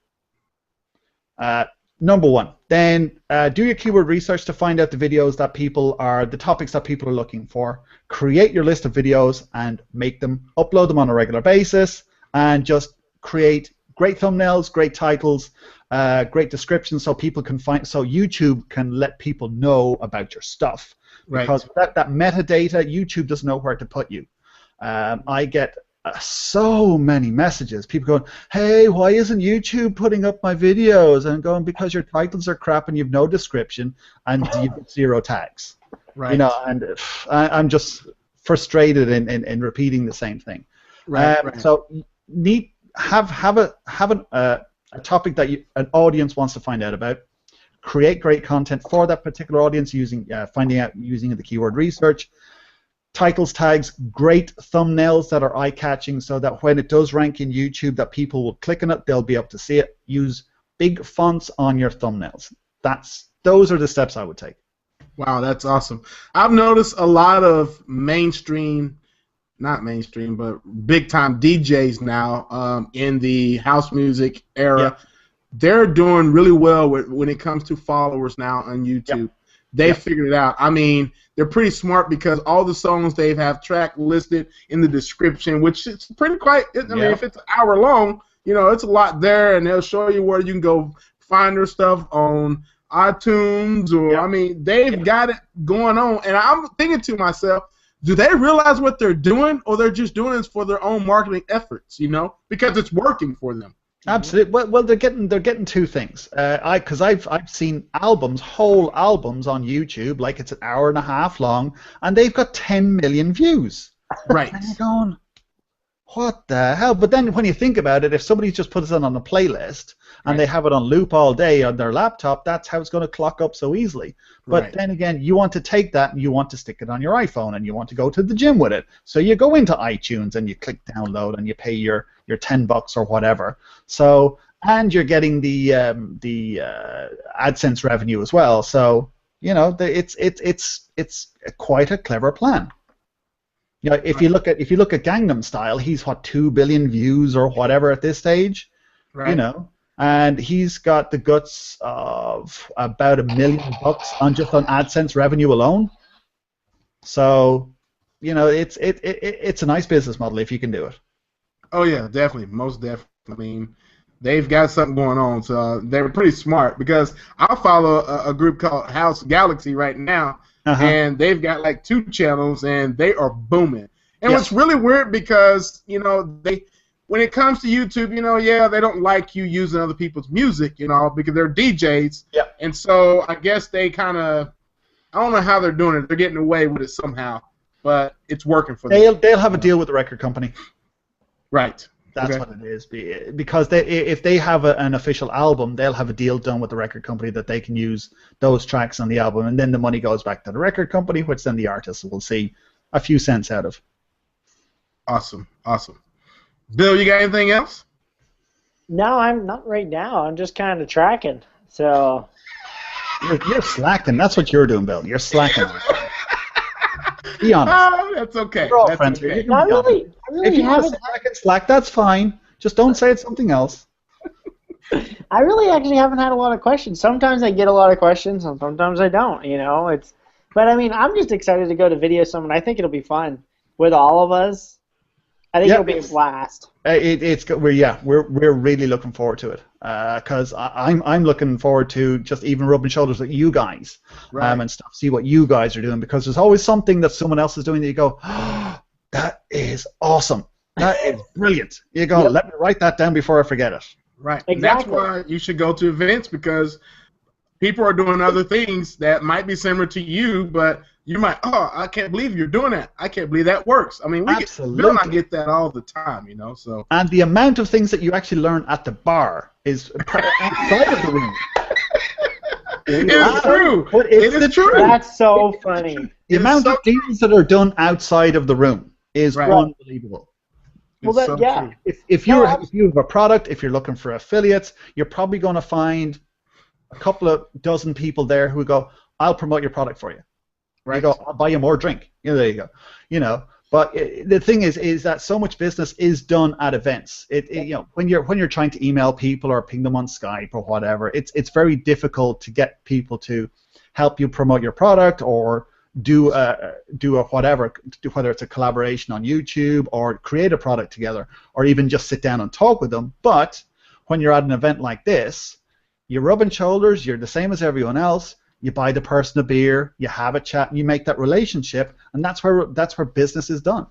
Number 1. Then do your keyword research to find out the videos that the topics that people are looking for. Create your list of videos and make them, upload them on a regular basis, and just create great thumbnails, great titles, great descriptions, so people can so YouTube can let people know about your stuff. Right. Because that metadata, YouTube doesn't know where to put you. I get so many messages. People going, hey, why isn't YouTube putting up my videos? And I'm going, because your titles are crap and you've no description and you've 0 tags. Right. You know, and I'm just frustrated in repeating the same thing. Right. So have a topic that an audience wants to find out about. Create great content for that particular audience using the keyword research. Titles, tags, great thumbnails that are eye-catching, so that when it does rank in YouTube, that people will click on it, they'll be able to see it. Use big fonts on your thumbnails. Those are the steps I would take. Wow, that's awesome. I've noticed a lot of not mainstream, but big-time DJs now in the house music era. They're doing really well when it comes to followers now on YouTube. They figured it out. I mean, they're pretty smart, because all the songs they have track listed in the description, which is pretty quite. I mean, if it's an hour long, it's a lot there, and they'll show you where you can go find their stuff on iTunes, or I mean, they've got it going on. And I'm thinking to myself, do they realize what they're doing, or they're just doing this for their own marketing efforts? Because it's working for them. Absolutely. Well, they're getting two things. Because I've seen whole albums on YouTube, like it's an hour and a half long, and they've got 10 million views. Right. And you're going, what the hell? But then when you think about it, if somebody just puts it on a playlist and they have it on loop all day on their laptop, that's how it's going to clock up so easily. But then again, you want to take that and you want to stick it on your iPhone and you want to go to the gym with it. So you go into iTunes and you click download and you pay your $10 or whatever. So, and you're getting the AdSense revenue as well. So, it's quite a clever plan. If you look at Gangnam Style, he's 2 billion views or whatever at this stage, right. And he's got the guts of about $1 million on AdSense revenue alone. So, it's a nice business model if you can do it. Oh yeah, definitely, most definitely. I mean, they've got something going on, so they're pretty smart. Because I follow a group called House Galaxy right now. And they've got like 2 channels, and they are booming. And what's really weird because when it comes to YouTube, they don't like you using other people's music, because they're DJs. Yeah. And so I guess they kind of, I don't know how they're doing it. They're getting away with it somehow, but it's working for them. They'll have a deal with the record company. Right. That's what it is. Because if they have an official album, they'll have a deal done with the record company that they can use those tracks on the album, and then the money goes back to the record company, which then the artist will see a few cents out of. Awesome. Bill, you got anything else? No, I'm not right now. I'm just kind of tracking. So. You're slacking. That's what you're doing, Bill. You're slacking. Be honest. Oh, that's okay. We're all that's friends okay. I really if you want to haven't. slack, that's fine. Just don't say it's something else. I really actually haven't had a lot of questions. Sometimes I get a lot of questions, and sometimes I don't. But I mean, I'm just excited to go to Video Summit. I think it'll be fun with all of us. I think it'll be a blast. We're really looking forward to it because I'm looking forward to just even rubbing shoulders with you guys and stuff. See what you guys are doing, because there's always something that someone else is doing that you go, oh, that is awesome. That is brilliant. You go, let me write that down before I forget it. Right. Exactly. And that's why you should go to events, because people are doing other things that might be similar to you, but you might, I can't believe you're doing that. I can't believe that works. I mean, Bill and I get that all the time, so. And the amount of things that you actually learn at the bar is outside of the room. It is true. It is true. That's so funny. The amount of deals that are done outside of the room is unbelievable. Well, true. If you have a product, if you're looking for affiliates, you're probably going to find a couple of dozen people there who go, I'll promote your product for you. Right. You go, I'll buy you more drink. There you go. But the thing is that so much business is done at events. When you're trying to email people or ping them on Skype or whatever, it's very difficult to get people to help you promote your product or do a whatever, whether it's a collaboration on YouTube or create a product together or even just sit down and talk with them. But when you're at an event like this, you're rubbing shoulders. You're the same as everyone else. You buy the person a beer, you have a chat, and you make that relationship, and that's where business is done.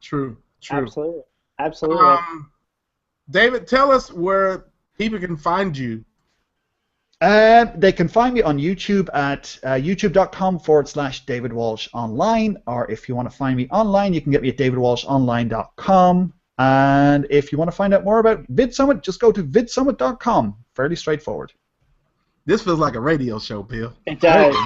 True. Absolutely. David, tell us where people can find you. They can find me on YouTube at youtube.com/David Walsh online, or if you want to find me online, you can get me at davidwalshonline.com. And if you want to find out more about VidSummit, just go to vidsummit.com. Fairly straightforward. This feels like a radio show, Bill. It does.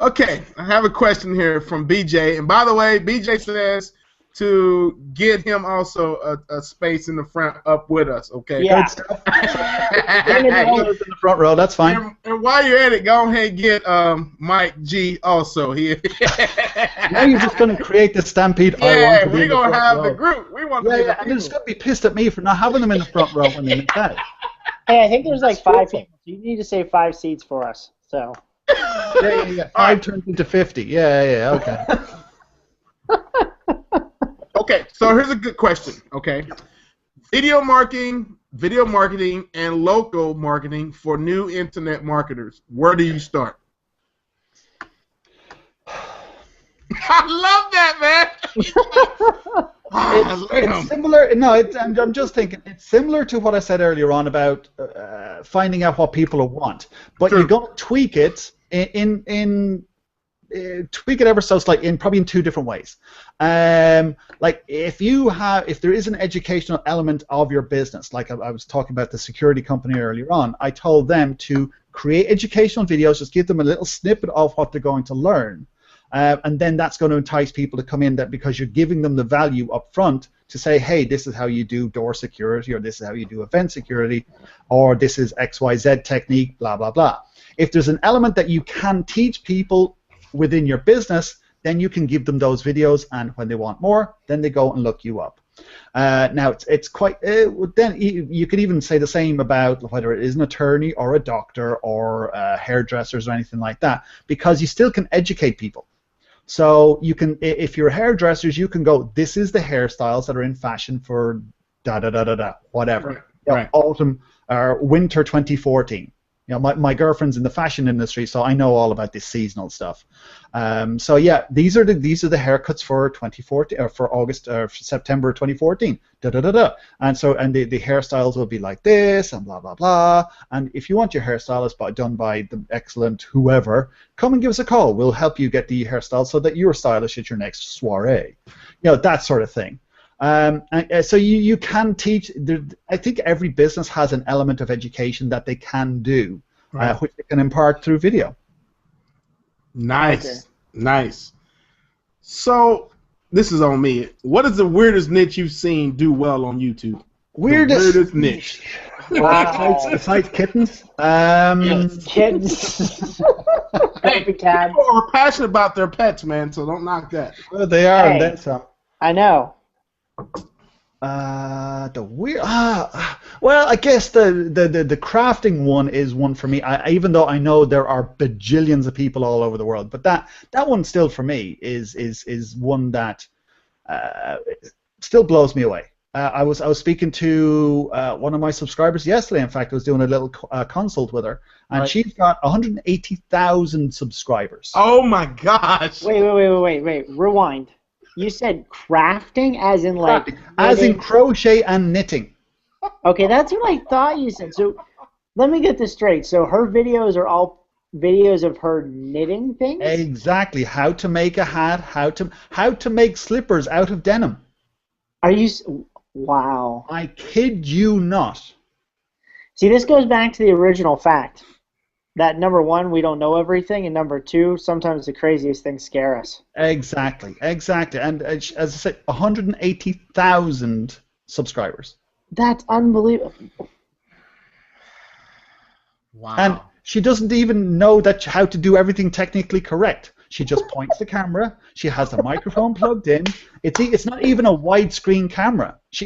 Okay, I have a question here from BJ. And by the way, BJ says to get him also a space in the front up with us, okay? Yeah. Good stuff. in the front row, that's fine. And while you're at it, go ahead and get Mike G also here. Now you're just going to create the stampede. Yeah, we're going to have the group. We want to be the and they're just going to be pissed at me for not having them in the front row when they make that. Hey, I think there's like 5 people. You need to save 5 seats for us. So. Yeah. 5 turns into 50. Yeah, okay. Okay, so here's a good question, okay? Video marketing, and local marketing for new internet marketers. Where do you start? I love that, man. It's similar. No, I'm just thinking it's similar to what I said earlier on about finding out what people want, but you're going to tweak it tweak it ever so slightly, probably in two different ways. Like if there is an educational element of your business, like I was talking about the security company earlier on, I told them to create educational videos, just give them a little snippet of what they're going to learn. And then that's going to entice people to come in, that because you're giving them the value up front to say, hey, this is how you do door security, or this is how you do event security, or this is XYZ technique, blah, blah, blah. If there's an element that you can teach people within your business, then you can give them those videos, and when they want more, then they go and look you up. Now, it's quite, then you could even say the same about whether it is an attorney or a doctor or hairdressers or anything like that, because you still can educate people. So you can, if you're hairdressers, you can go, this is the hairstyles that are in fashion for da-da-da-da-da, whatever. Right. Autumn or winter 2014. You know, my girlfriend's in the fashion industry, so I know all about this seasonal stuff. So yeah, these are the haircuts for 2014 or for August or September 2014. And the hairstyles will be like this and blah blah blah. And if you want your hairstylist done by the excellent whoever, come and give us a call. We'll help you get the hairstyle so that you're stylish at your next soiree. You know, that sort of thing. So you can teach. I think every business has an element of education that they can do, right, which they can impart through video. Nice, okay. Nice. So this is on me. What is the weirdest niche you've seen do well on YouTube? Weirdest niche. Besides kittens. Yes, kittens. Hey, people are passionate about their pets, man. So don't knock that. Well, they are, and then some. I know. The weird. Well, I guess the crafting one is one for me. Even though I know there are bajillions of people all over the world, but that one still for me is one that still blows me away. I was speaking to one of my subscribers yesterday. In fact, I was doing a little consult with her, and she's got 180,000 subscribers. Oh my gosh! Wait! Rewind. You said crafting, as in like... Crafting. As in crochet and knitting. Okay, that's what I thought you said. So let me get this straight. So her videos are all videos of her knitting things? Exactly. How to make a hat, how to make slippers out of denim. Are you... Wow. I kid you not. See, this goes back to the original fact. That number one, we don't know everything, and number two, sometimes the craziest things scare us. Exactly. And as I said, 180,000 subscribers. That's unbelievable. Wow. And she doesn't even know how to do everything technically correct. She just points the camera. She has the microphone plugged in. It's not even a widescreen camera. She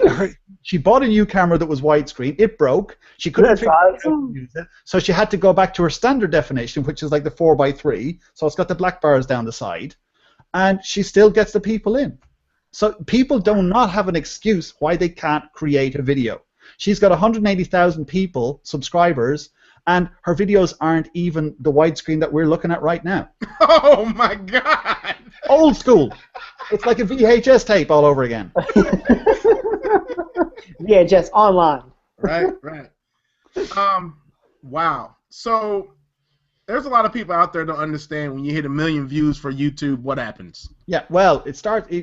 bought a new camera that was widescreen. It broke. She couldn't figure out how to use it, so she had to go back to her standard definition, which is like the 4:3. So it's got the black bars down the side, and she still gets the people in. So people do not have an excuse why they can't create a video. She's got 180,000 subscribers. And her videos aren't even the widescreen that we're looking at right now. Oh my God! Old school. It's like a VHS tape all over again. VHS online. Right. Wow. So there's a lot of people out there that don't understand when you hit 1 million views for YouTube, what happens? Yeah, well,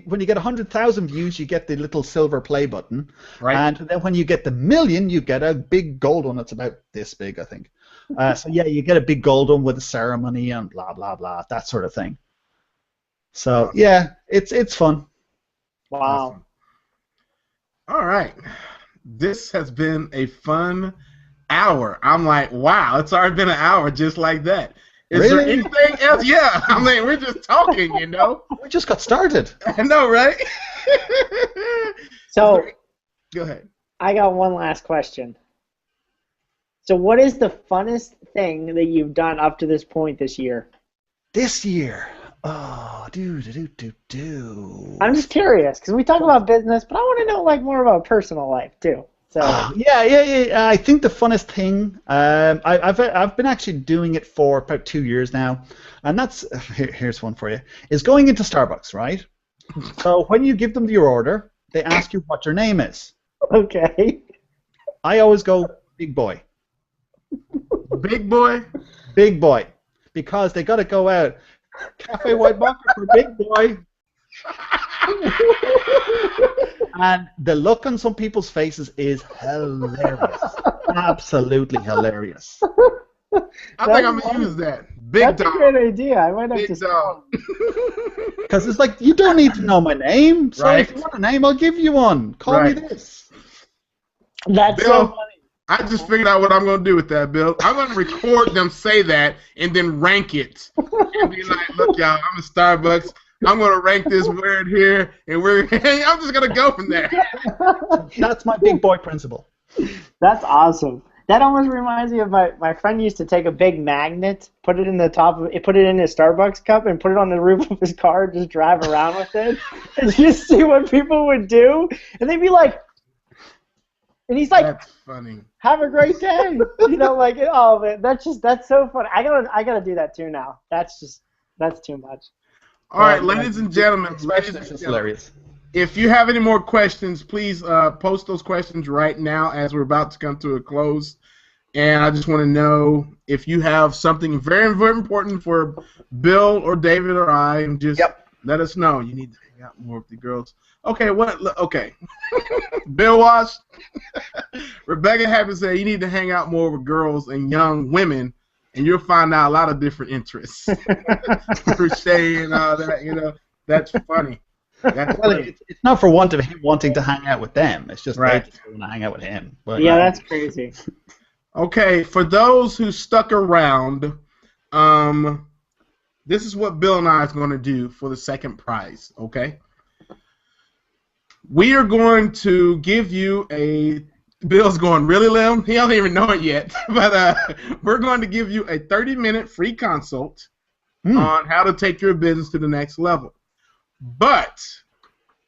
when you get 100,000 views, you get the little silver play button. Right. And then when you get the 1 million, you get a big gold one that's about this big, I think. So yeah, you get a big gold one with a ceremony and blah, blah, blah, that sort of thing. So yeah, it's fun. Wow. Awesome. All right. This has been a fun hour. I'm like, wow, it's already been an hour just like that. Is there anything else? Yeah, I mean, we're just talking, you know. We just got started. I know, right? So, go ahead. I got one last question. So what is the funnest thing that you've done up to this point this year? This year? Oh, I'm just curious, because we talk about business, but I want to know like more about personal life, too. So. Yeah. I think the funnest thing, I've been actually doing it for about 2 years now, and that's here's one for you, is going into Starbucks, right? So when you give them your order, they ask you what your name is. Okay. I always go, big boy. Big boy? Big boy. Because they got to go out. Cafe White Mocha for big boy. And the look on some people's faces is hilarious. Absolutely hilarious. I think I'm going to use that. Big That's dog. a great idea. I might have Big to dog. Because it's like, you don't need to know my name. So Right. if you want a name, I'll give you one. Call me this. That's Bill, so funny. I just figured out what I'm going to do with that, Bill. I'm going to record them say that and then rank it. And be like, look, y'all, I'm at Starbucks. I'm going to rank this word here, and I'm just going to go from there. That's my big boy principle. That's awesome. That almost reminds me of my friend used to take a big magnet, put it in the top of it, put it in his Starbucks cup, and put it on the roof of his car, and just drive around with it, and just see what people would do, and they'd be like, and he's like, That's funny. "Have a great day," you know, like, oh man, that's so funny. I gotta do that too now. That's too much. All right, ladies and gentlemen, It's hilarious. if you have any more questions, please post those questions right now as we're about to come to a close. And I just want to know if you have something very, very important for Bill or David or I, and just let us know. You need to hang out more with the girls. Okay, okay. Bill Walsh, Rebecca Happy said you need to hang out more with girls and young women, and you'll find out a lot of different interests. Crochet and all that, you know. That's funny. That's funny. It's not for want of him wanting to hang out with them. It's just Right. they just want to hang out with him. But, Yeah, that's crazy. Okay, for those who stuck around, this is what Bill and I is going to do for the second prize, okay? We are going to give you Bill's going really limb. He doesn't even know it yet, but we're going to give you a 30-minute free consult on how to take your business to the next level. But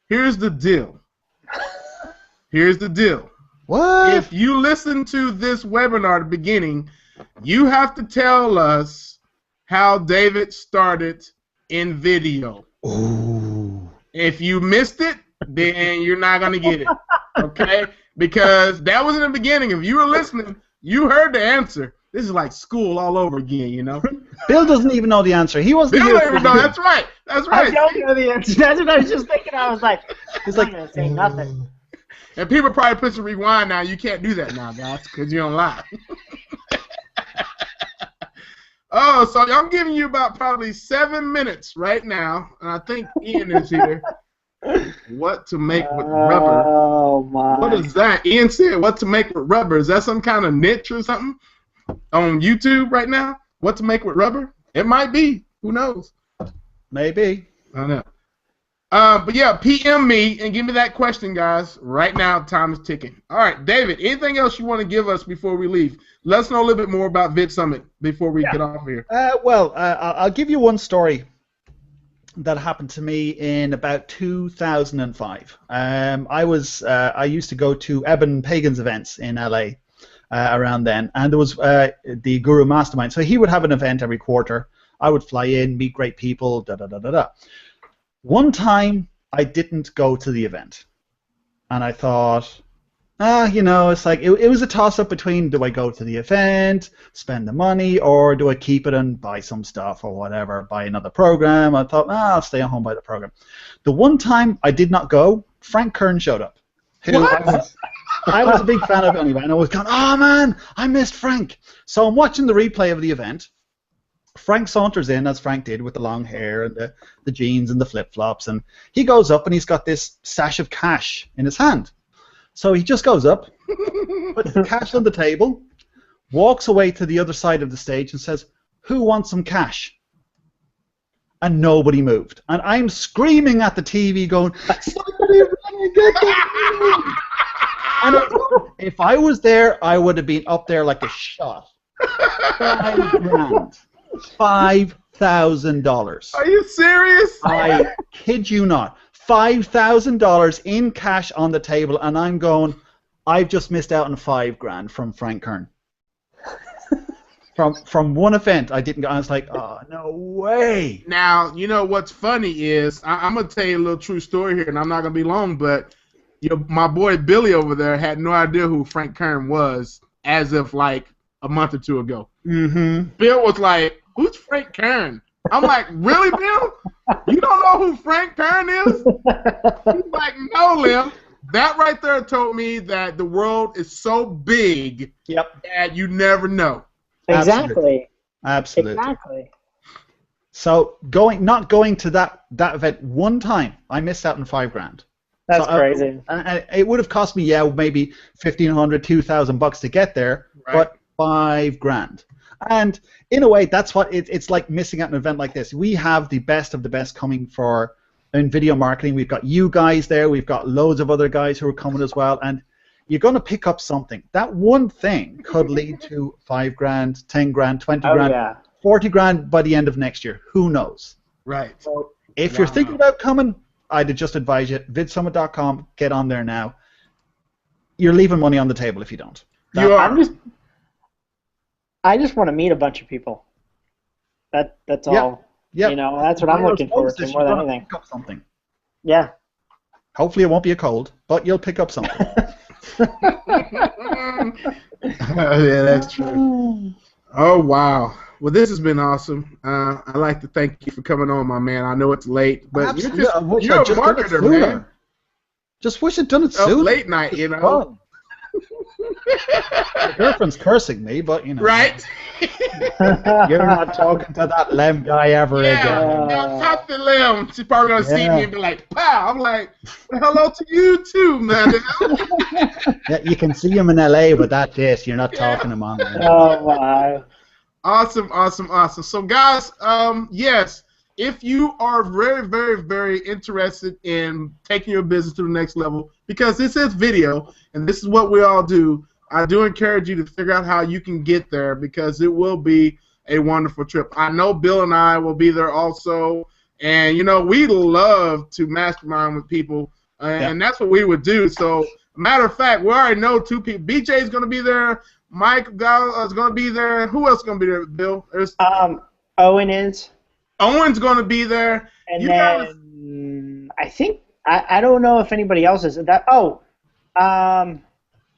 here's the deal. What? If you listen to this webinar at the beginning, you have to tell us how David started in video. Ooh. If you missed it, then you're not going to get it, okay? Because that was in the beginning. If you were listening, you heard the answer. This is like school all over again, you know? Bill doesn't even know the answer. He wasn't Bill here. don't even know. That's right. That's right. I don't know the answer. That's what I was just thinking. I was like, It's I'm like, not gonna say nothing. And people probably push rewind now. You can't do that now, guys, because you're on live. Oh, so I'm giving you about probably 7 minutes right now, and I think Ian is here. What to make with rubber? Oh my! What is that? Ian said, "What to make with rubber?" Is that some kind of niche or something on YouTube right now? What to make with rubber? It might be. Who knows? maybe. I don't know. But yeah, PM me and give me that question, guys. Right now, time is ticking. All right, David, anything else you want to give us before we leave? Let us know a little bit more about Vid Summit before we get off here. I'll give you one story that happened to me in about 2005. I used to go to Eben Pagan's events in LA around then, and there was the Guru Mastermind. So he would have an event every quarter. I would fly in, meet great people, da-da-da-da-da. One time, I didn't go to the event, and I thought, it's like it was a toss-up between do I go to the event, spend the money, or do I keep it and buy some stuff or whatever, buy another program. I thought, I'll stay at home, buy the program. The one time I did not go, Frank Kern showed up. I was a big fan of anyway, and I was going, oh man, I missed Frank. So I'm watching the replay of the event. Frank saunters in, as Frank did, with the long hair and the jeans and the flip-flops, and he goes up and he's got this sash of cash in his hand. So he just goes up, puts the cash on the table, walks away to the other side of the stage and says, who wants some cash? And nobody moved. And I'm screaming at the TV going, somebody ring, get that. And if I was there, I would have been up there like a shot. $5,000. $5,000. Are you serious? I kid you not. $5,000 in cash on the table, and I'm going, I've just missed out on $5,000 from Frank Kern. From one event, I didn't go. I was like, oh, no way. Now, you know what's funny is I'm gonna tell you a little true story here, and I'm not gonna be long, but my boy Billy over there had no idea who Frank Kern was as of like a month or two ago. Mm-hmm. Bill was like, "Who's Frank Kern?" I'm like, "Really, Bill? You don't know who Frank Kern is?" He's like, "No, Lim." That right there told me that the world is so big that you never know. Exactly. Absolutely. Exactly. So not going to that event one time, I missed out on $5,000. That's crazy. It would have cost me maybe $1,500, $2,000 to get there, but $5,000. And in a way, that's what it's like missing out on an event like this. We have the best of the best coming in video marketing. We've got you guys there. We've got loads of other guys who are coming as well, and you're going to pick up something. That one thing could lead to $5,000, $10,000, $20,000, $40,000 by the end of next year. Who knows? Right. So if you're thinking about coming, I'd just advise you, vidsummit.com, get on there now. You're leaving money on the table if you don't. I just want to meet a bunch of people. That's all. Yeah. You know, that's what I'm looking forward to more than anything. Pick up something. Yeah. Hopefully it won't be a cold, but you'll pick up something. Yeah, that's true. Oh, wow. Well, this has been awesome. I'd like to thank you for coming on, my man. I know it's late, but you're a marketer, man. Just wish I'd done it sooner. Late night, you know. My girlfriend's cursing me, but, you know. Right. You're not talking to that Lem guy ever again. Yeah, talk to Lem. She's probably going to see me and be like, pow. I'm like, hello to you too, man. Yeah, you can see him in L.A., but that's it. You're not talking him on there. Oh, wow. Awesome. So, guys, yes, if you are very, very, very interested in taking your business to the next level, because this is video, and this is what we all do, I do encourage you to figure out how you can get there, because it will be a wonderful trip. I know Bill and I will be there also, and, you know, we love to mastermind with people, and that's what we would do. So, matter of fact, we already know two people. BJ's going to be there. Mike is going to be there. Who else is going to be there, Bill? Owen is. Owen's going to be there. And then I think I don't know if anybody else is.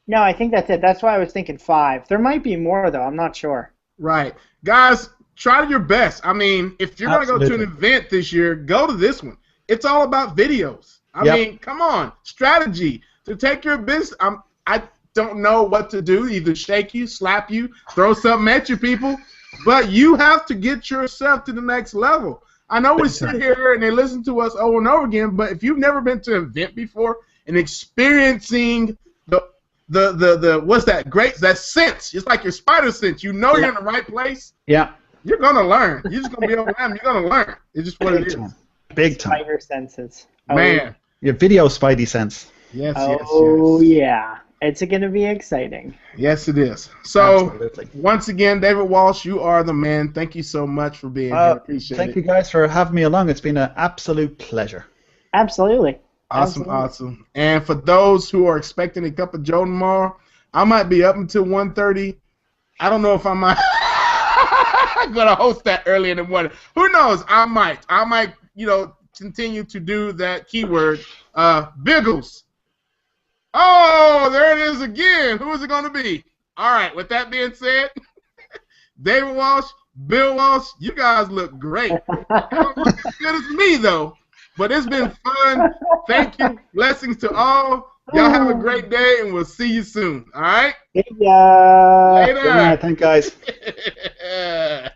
No, I think that's it. That's why I was thinking 5. There might be more though. I'm not sure. Right, guys, try your best. I mean, if you're going to go to an event this year, go to this one. It's all about videos. I mean, come on, strategy to take your business. I don't know what to do. Either shake you, slap you, throw something at you, people. But you have to get yourself to the next level. I know we sit here and they listen to us over and over again, but if you've never been to an event before and experiencing the what's that that sense, it's like your spider sense. You know you're in the right place. Yeah. You're gonna learn. You're just gonna be overwhelmed. You're gonna learn. It's just what it is. Big time. Spider senses. Man. Your video spidey sense. Yes. Oh yeah. It's going to be exciting. Yes, it is. So, absolutely. Once again, David Walsh, you are the man. Thank you so much for being here. Appreciate it. Thank you guys for having me along. It's been an absolute pleasure. Absolutely. Awesome. And for those who are expecting a cup of Joe tomorrow, I might be up until 1:30. I don't know if I might. I'm going to host that early in the morning. Who knows? I might, continue to do that keyword, Biggles. Oh, there it is again. Who is it going to be? All right, with that being said, David Walsh, Bill Walsh, you guys look great. You don't look as good as me, though. But it's been fun. Thank you. Blessings to all. Y'all have a great day, and we'll see you soon. All right? See ya. Later. Good night. Thank you, guys.